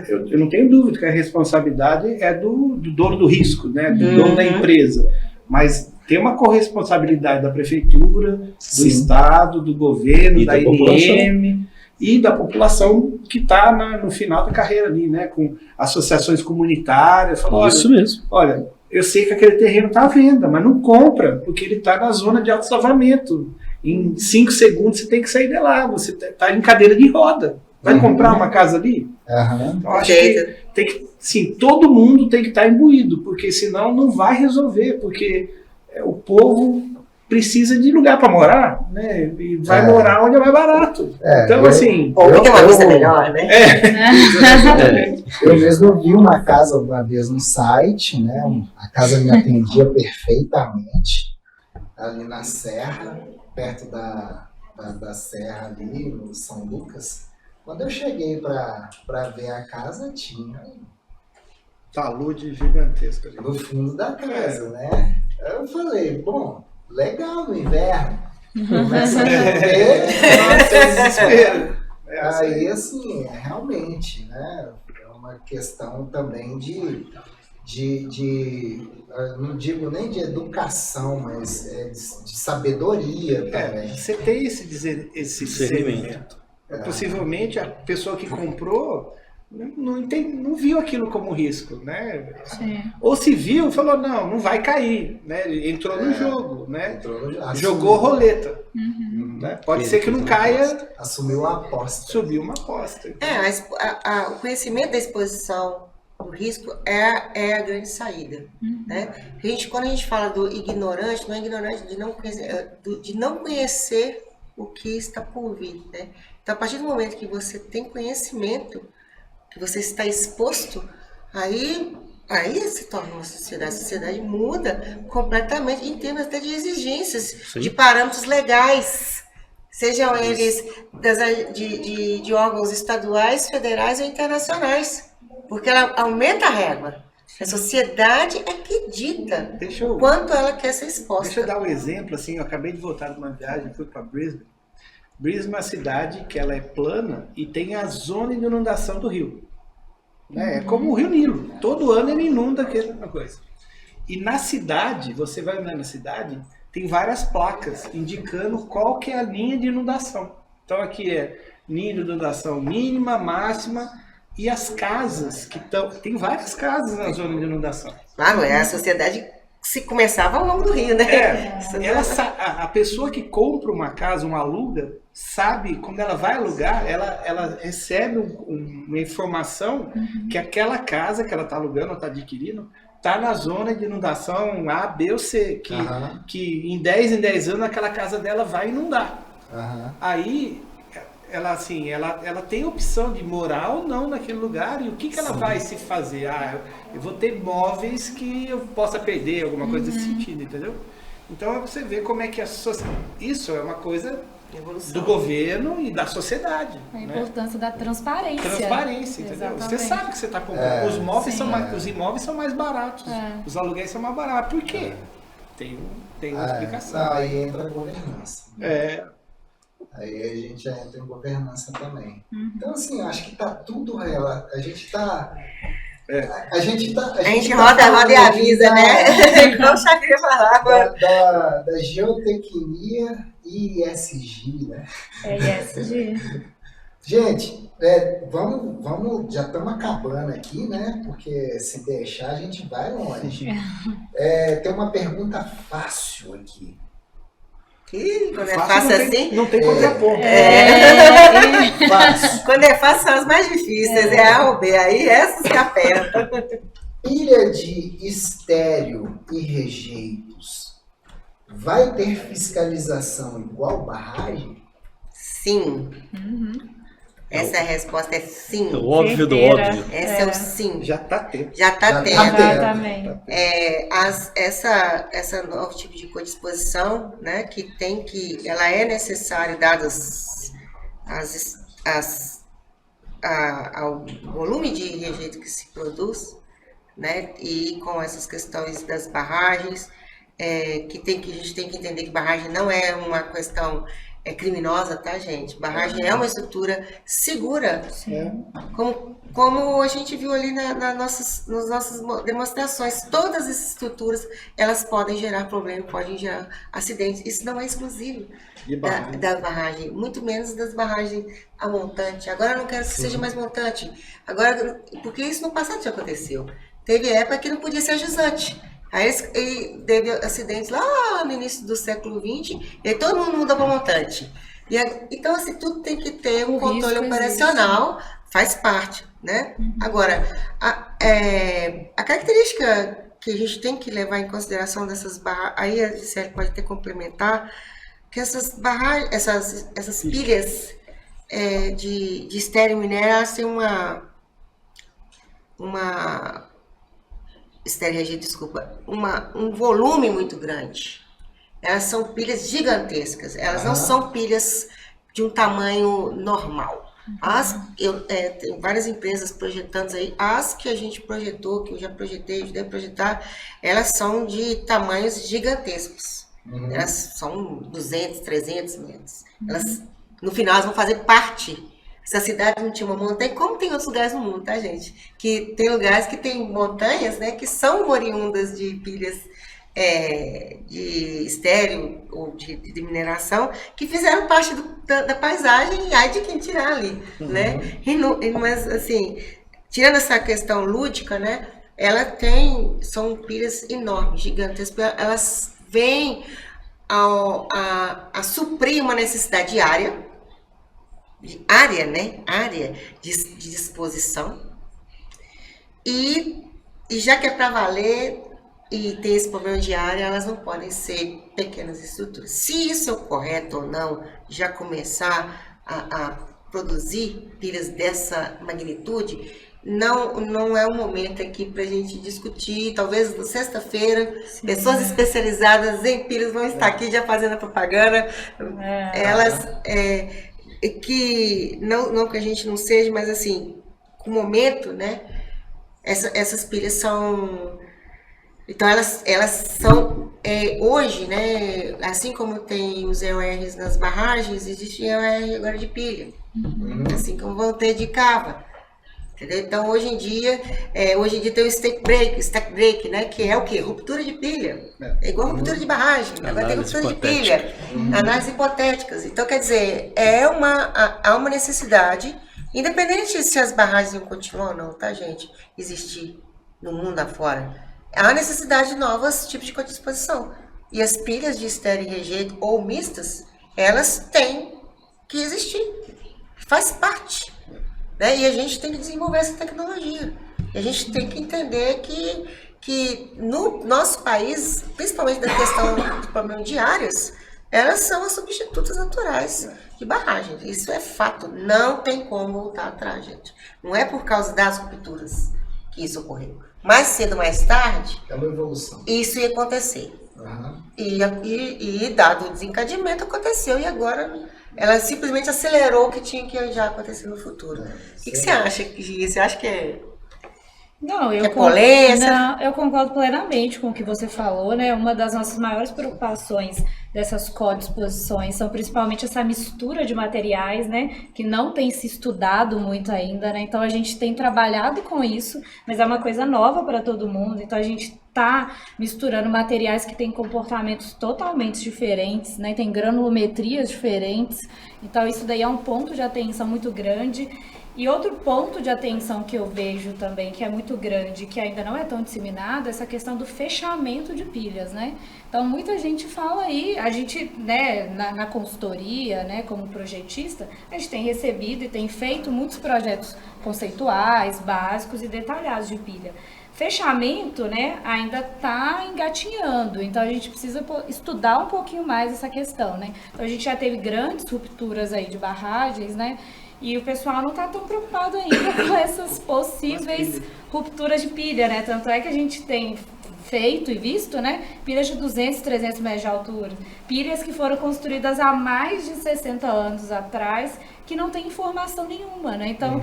Eu não tenho dúvida que a responsabilidade é do dono do risco, né, do dono da empresa. Mas tem uma corresponsabilidade da prefeitura, do Estado, do governo, e da INM e da população que está no final da carreira ali, né, com associações comunitárias. Isso mesmo. Olha, eu sei que aquele terreno está à venda, mas não compra, porque ele está na zona de alto-salvamento. Em 5 segundos você tem que sair de lá, você está em cadeira de roda. Vai comprar uma casa ali? Então, acho que tem que, sim, todo mundo tem que estar imbuído, porque senão não vai resolver, porque o povo precisa de lugar para morar, né? E vai morar onde é mais barato. Então, assim... Ou tem uma vista melhor, né? Eu mesmo vi uma casa uma vez no site, né? A casa me atendia perfeitamente, ali na Serra, perto da Serra ali, no São Lucas. Quando eu cheguei para ver a casa, tinha talude gigantesco ali no fundo da casa, né? Aí eu falei, bom, legal no inverno. Começa a chover. desespero. aí assim, realmente, né? É uma questão também não digo nem de educação, mas de sabedoria também. Você tem esse discernimento. Possivelmente a pessoa que comprou não viu aquilo como risco, né? Sim. Ou se viu, falou, não vai cair, né? Entrou no jogo, né? Jogou roleta. Né? Pode ser que não caia. Assumiu a aposta. Subiu uma aposta. O conhecimento da exposição do risco é a grande saída. Né? Quando a gente fala do ignorante, não é ignorante de não conhecer o que está por vir. Né? Então, a partir do momento que você tem conhecimento, que você está exposto, aí se torna uma sociedade. A sociedade muda completamente em termos até de exigências, de parâmetros legais, sejam eles de órgãos estaduais, federais ou internacionais, porque ela aumenta a régua. A sociedade é que dita quanto ela quer ser exposta. Deixa eu dar um exemplo, assim, eu acabei de voltar de uma viagem, fui para Brisbane. Brisbane é uma cidade que ela é plana e tem a zona de inundação do rio. Né? É como o Rio Nilo. Todo ano ele inunda aquela coisa. E na cidade, você vai andar na cidade, tem várias placas indicando qual que é a linha de inundação. Então aqui é linha de inundação mínima, máxima, e as casas que estão... Tem várias casas na zona de inundação. Claro, a sociedade se começava ao longo do rio, né? A pessoa que compra uma casa, uma aluga, sabe, quando ela vai alugar, ela recebe uma informação que aquela casa que ela está alugando ou está adquirindo está na zona de inundação A, B ou C, que em 10 anos aquela casa dela vai inundar. Aí ela tem a opção de morar ou não naquele lugar, e o que ela vai se fazer? Eu vou ter móveis que eu possa perder, alguma coisa desse sentido, entendeu? Então você vê como é que isso é uma coisa do governo e da sociedade. A importância da transparência. Transparência, entendeu? Você sabe que você está comprando. Os imóveis são mais baratos, os aluguéis são mais baratos. Por quê? Tem uma explicação. Aí entra a governança. Aí a gente já entra em governança também. Então, assim, acho que tá tudo a gente tá... A gente roda e avisa, né? Como o Chacrinha falava. Da geotecnia e ESG, né? ESG. Gente, vamos, já estamos acabando aqui, né? Porque se deixar, a gente vai longe. Tem uma pergunta fácil aqui. Quando é fácil assim... Não tem contraponto. Fácil. Quando é fácil são as mais difíceis, é A ou B, aí essas que apertam. Pilha de estéreo e rejeitos vai ter fiscalização igual barragem? Sim. Essa resposta é sim. É o óbvio do óbvio. Esse é o sim. Já está tendo. Já está tendo. Exatamente. Essa novo tipo de codisposição, né, ela é necessária, dadas ao volume de rejeito que se produz, né, e com essas questões das barragens, que a gente tem que entender que barragem não é uma questão criminosa, tá, gente? Barragem é uma estrutura segura, como a gente viu ali nas nossas demonstrações. Todas as estruturas, elas podem gerar problema, podem gerar acidentes. Isso não é exclusivo da barragem, muito menos das barragens a montante. Agora eu não quero que seja mais montante, porque isso no passado já aconteceu. Teve época que não podia ser jusante. Aí teve acidentes lá no início do século XX, e aí todo mundo mudou para montante. Então, assim, tudo tem que ter um controle operacional, faz parte, né? Agora, a característica que a gente tem que levar em consideração dessas barragens, aí a Gisele pode até complementar, que essas barragens, essas pilhas de estéreo minério, elas têm um volume muito grande. Elas são pilhas gigantescas. Elas não são pilhas de um tamanho normal. Tem várias empresas projetando aí. As que a gente projetou, que eu já projetei, ajudei a projetar, elas são de tamanhos gigantescos. Elas são 200, 300 metros. Elas, no final, elas vão fazer parte Essa cidade não tinha uma montanha, como tem outros lugares no mundo, tá, gente? Que tem lugares que tem montanhas, né, que são oriundas de pilhas de estéreo ou de mineração, que fizeram parte da paisagem, e ai de quem tirar ali, né? Mas, assim, tirando essa questão lúdica, né, são pilhas enormes, gigantescas, elas vêm a suprir uma necessidade área de disposição, e já que é para valer e tem esse problema de área, elas não podem ser pequenas estruturas. Se isso é o correto ou não, já começar a produzir pilhas dessa magnitude, não é o momento aqui para a gente discutir. Talvez na sexta-feira, pessoas especializadas em pilhas vão estar aqui já fazendo a propaganda. Elas, que não que a gente não seja, mas assim, com o momento, né? Essas pilhas são... Então, elas são, hoje, né, assim como tem os EORs nas barragens, existe EOR agora de pilha, assim como vão ter de cava, entendeu? Então, hoje em dia tem o stack break, né, que é o quê? Ruptura de pilha, é igual ruptura de barragem, agora tem ruptura de pilha, análises hipotéticas. Então, quer dizer, há uma necessidade, independente se as barragens vão continuar ou não, tá, gente, existir no mundo afora. Há necessidade de novos tipos de disposição. E as pilhas de estéreo e rejeito ou mistas, elas têm que existir. Faz parte. Né? E a gente tem que desenvolver essa tecnologia. E a gente tem que entender que no nosso país, principalmente da questão do problema de áreas, elas são as substitutas naturais de barragem. Isso é fato. Não tem como voltar atrás, gente. Não é por causa das rupturas que isso ocorreu. Mais cedo ou mais tarde, é uma evolução. Isso ia acontecer. E dado o desencadeamento, aconteceu. E agora ela simplesmente acelerou o que tinha que já acontecer no futuro. O que você acha, Gia? Você acha que é... Não, eu concordo plenamente com o que você falou, né? Uma das nossas maiores preocupações dessas codisposições são principalmente essa mistura de materiais, né? Que não tem se estudado muito ainda, né? Então a gente tem trabalhado com isso, mas é uma coisa nova para todo mundo. Então a gente está misturando materiais que têm comportamentos totalmente diferentes, né? Tem granulometrias diferentes. Então isso daí é um ponto de atenção muito grande. E outro ponto de atenção que eu vejo também, que é muito grande, que ainda não é tão disseminado, é essa questão do fechamento de pilhas, né? Então, muita gente fala aí, a gente, né, na consultoria, né, como projetista, a gente tem recebido e tem feito muitos projetos conceituais, básicos e detalhados de pilha. Fechamento, né, ainda está engatinhando, então a gente precisa estudar um pouquinho mais essa questão, né? Então, a gente já teve grandes rupturas aí de barragens, né? E o pessoal não está tão preocupado ainda com essas possíveis rupturas de pilha, né? Tanto é que a gente tem feito e visto, né? Pilhas de 200, 300 metros de altura. Pilhas que foram construídas há mais de 60 anos atrás, que não tem informação nenhuma, né? Então,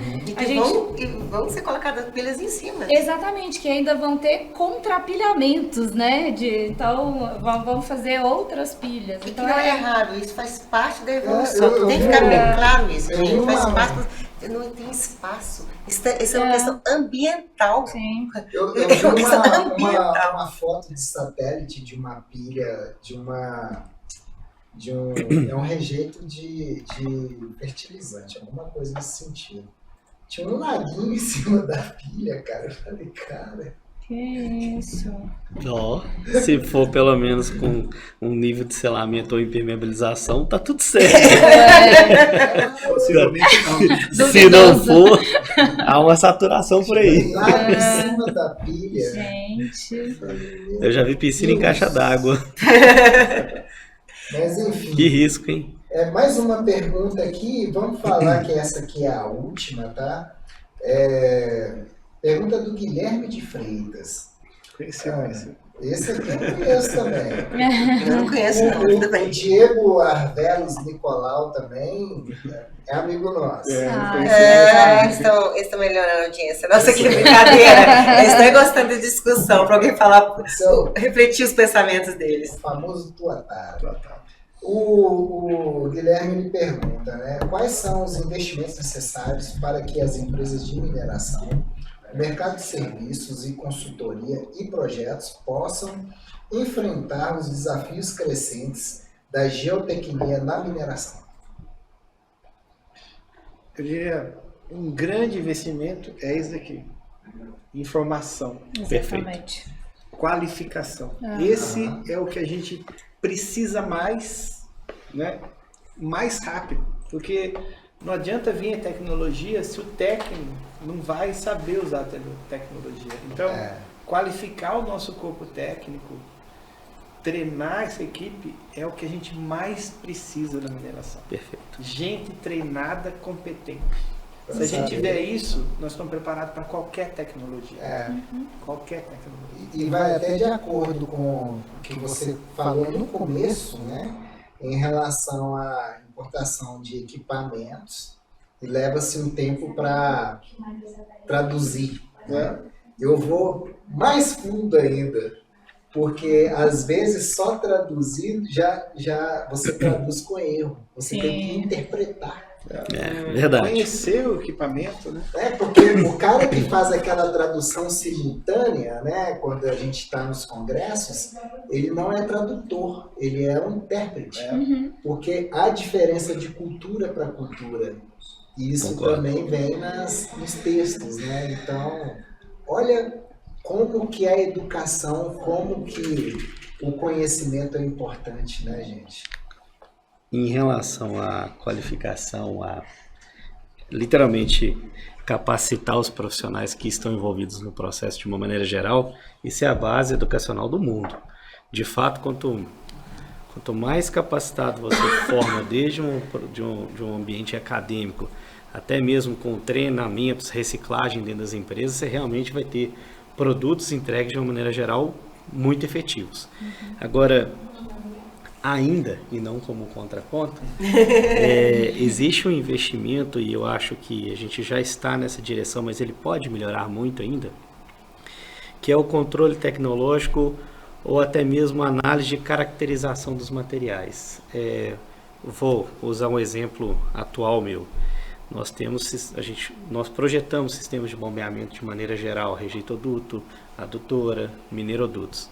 vão ser colocadas pilhas em cima. Exatamente, que ainda vão ter contrapilhamentos, né? Então, vão fazer outras pilhas. Então, não é errado, isso faz parte da evolução. Tem que ficar bem claro isso, gente. Faz parte, não tem espaço. Isso é uma questão ambiental. Sim. Eu vi uma foto de satélite de uma pilha, é um rejeito de fertilizante, alguma coisa nesse sentido. Tinha um laguinho em cima da pilha, cara. Eu falei, cara... Que isso? Se for pelo menos com um nível de selamento ou impermeabilização, tá tudo certo. Possivelmente não. Se não for, há uma saturação por aí. Lá em cima da pilha... Gente... Eu já vi piscina em caixa d'água. Mas enfim... Que risco, hein? Mais uma pergunta aqui, vamos falar que essa aqui é a última, tá? Pergunta do Guilherme de Freitas. Esse aqui eu conheço também. Eu não conheço, não. Tudo O bem. Diego Arvelos Nicolau também é amigo nosso. Eles estão melhorando a audiência. Nossa, que brincadeira. Eles estão gostando de discussão, para alguém falar, refletir os pensamentos deles. O famoso Tuatara. O Guilherme me pergunta, né, quais são os investimentos necessários para que as empresas de mineração, o mercado de serviços e consultoria e projetos possam enfrentar os desafios crescentes da geotecnia na mineração? Eu diria, um grande investimento é isso aqui. Informação, Exatamente. qualificação. Esse é o que a gente precisa mais, né? Mais rápido. Porque não adianta vir a tecnologia se o técnico não vai saber usar a tecnologia. Então, qualificar o nosso corpo técnico, treinar essa equipe é o que a gente mais precisa na mineração. Perfeito. Gente treinada, competente. Se a gente tiver isso, nós estamos preparados para qualquer tecnologia. Qualquer tecnologia. E vai até de acordo com o que você falou no começo, né, em relação à importação de equipamentos, e leva-se um tempo para traduzir, né? Eu vou mais fundo ainda, porque às vezes só traduzir já você traduz com erro, você tem que interpretar. Verdade. Conhecer o equipamento, né? Porque o cara que faz aquela tradução simultânea, né, quando a gente está nos congressos, ele não é tradutor, ele é um intérprete. Porque há diferença de cultura para cultura. E isso também vem nos textos, né? Então, olha como que a educação, como que o conhecimento é importante, né, gente? Em relação à qualificação, a literalmente capacitar os profissionais que estão envolvidos no processo de uma maneira geral, isso é a base educacional do mundo. De fato, quanto mais capacitado você forma desde de um ambiente acadêmico, até mesmo com treinamentos, reciclagem dentro das empresas, você realmente vai ter produtos entregues de uma maneira geral muito efetivos. Agora, ainda, e não como contraponto, existe um investimento, e eu acho que a gente já está nessa direção, mas ele pode melhorar muito ainda, que é o controle tecnológico ou até mesmo a análise de caracterização dos materiais. Vou usar um exemplo atual meu. Nós projetamos sistemas de bombeamento de maneira geral, rejeitoduto, adutora, minerodutos.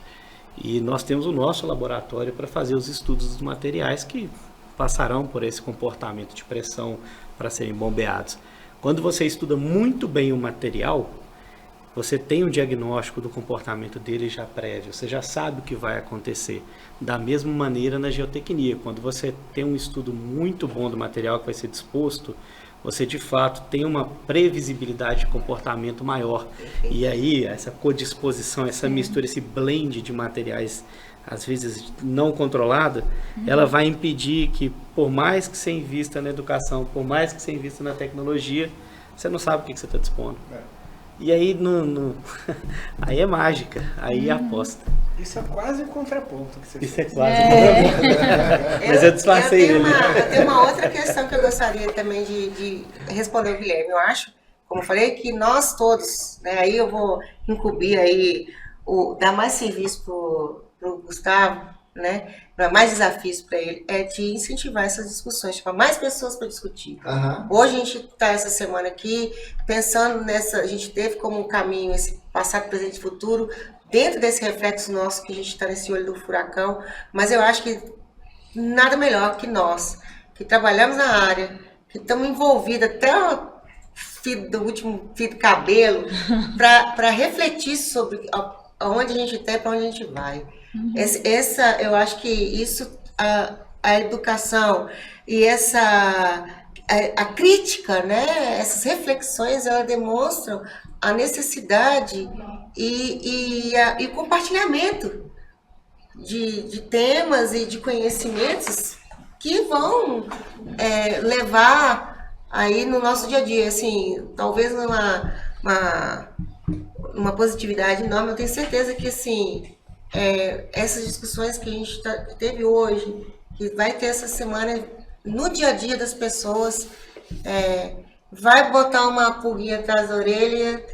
E nós temos o nosso laboratório para fazer os estudos dos materiais que passarão por esse comportamento de pressão para serem bombeados. Quando você estuda muito bem o material, você tem um diagnóstico do comportamento dele já prévio, você já sabe o que vai acontecer. Da mesma maneira na geotecnia, quando você tem um estudo muito bom do material que vai ser disposto, você de fato tem uma previsibilidade de comportamento maior. E aí essa codisposição, essa mistura, esse blend de materiais às vezes não controlada, ela vai impedir que, por mais que você invista na educação, por mais que você invista na tecnologia, você não sabe o que você está dispondo. E aí aí é mágica, aí é aposta. Isso é quase um contraponto que você Isso fez. é quase um contraponto. Mas eu disfarcei ele. Eu tenho uma outra questão que eu gostaria também de responder ao Guilherme. Eu acho, como eu falei, que nós todos, né, aí eu vou incumbir aí, dar mais serviço pro Gustavo, né, para mais desafios para ele, é de incentivar essas discussões, chamar mais pessoas para discutir. Hoje a gente está essa semana aqui pensando a gente teve como um caminho esse passado, presente e futuro, dentro desse reflexo nosso que a gente está nesse olho do furacão, mas eu acho que nada melhor que nós, que trabalhamos na área, que estamos envolvidos até o último fio de cabelo, para refletir sobre aonde a gente está e para onde a gente vai. Eu acho que isso, a educação e a crítica, né, essas reflexões, elas demonstram a necessidade e o compartilhamento de temas e de conhecimentos que vão levar aí no nosso dia a dia, assim, talvez uma positividade enorme. Eu tenho certeza que, assim, essas discussões que a gente teve hoje, que vai ter essa semana no dia a dia das pessoas, vai botar uma pulguinha atrás da orelha,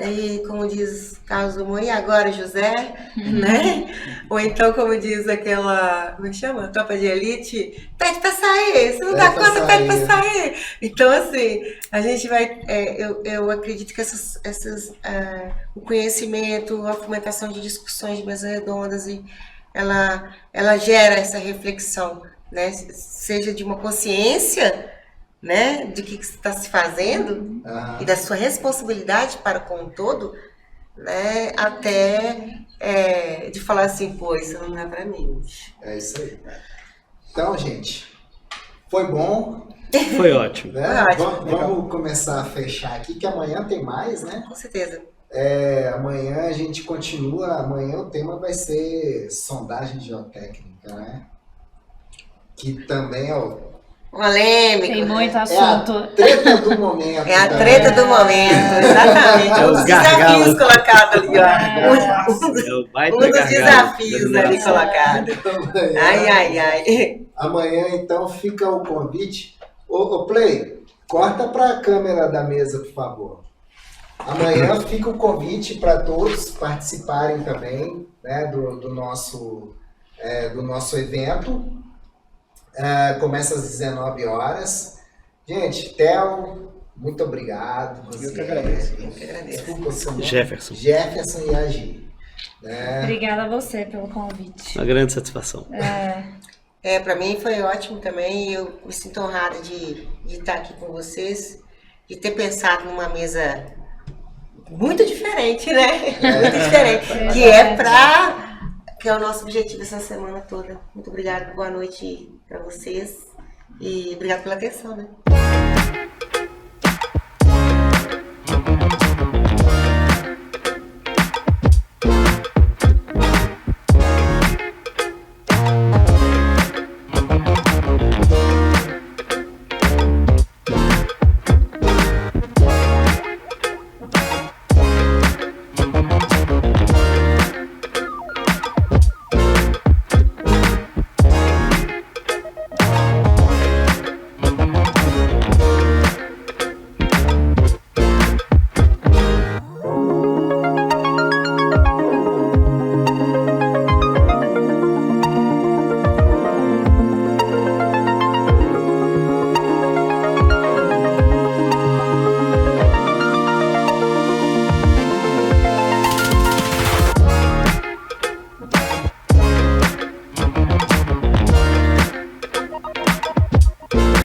E como diz Carlos Drummond, e agora, José? Né? Ou então, como diz aquela, como é que chama? Tropa de Elite, pede pra sair, se não dá conta, pede pra sair. Então, assim, a gente vai, eu acredito que o conhecimento, a fomentação de discussões de mesas redondas, ela gera essa reflexão, né? Seja de uma consciência, né, de que está se fazendo e da sua responsabilidade para com o todo, né, até de falar assim, pô, isso não é para mim. É isso aí. Então, gente, foi bom. Foi ótimo. Né? Foi ótimo. Vamos começar a fechar aqui, que amanhã tem mais, né? Com certeza. Amanhã a gente continua. Amanhã o tema vai ser sondagem geotécnica, né? Que também é Polêmico. Tem muito a assunto. treta do momento. É a também. treta do momento, exatamente. É Um os dos gargalos. desafios colocados ali, ó. É o baita Um dos gargalo desafios da ali mineração. colocados. Amanhã, Ai. amanhã, então, fica o convite. Ô, Play, corta para a câmera da mesa, por favor. Amanhã fica o convite para todos participarem também, né, do nosso evento. Começa às 19 horas. Gente, Theo, muito obrigado. Eu que agradeço. Eu que agradeço. Desculpa o seu nome. Jefferson. Jefferson e Agi. Né? Obrigada a você pelo convite. Uma grande satisfação. Para mim foi ótimo também. Eu me sinto honrada de estar aqui com vocês, de ter pensado numa mesa muito diferente, né? Muito diferente. Que é o nosso objetivo essa semana toda. Muito obrigada, boa noite para vocês e obrigado pela atenção, né?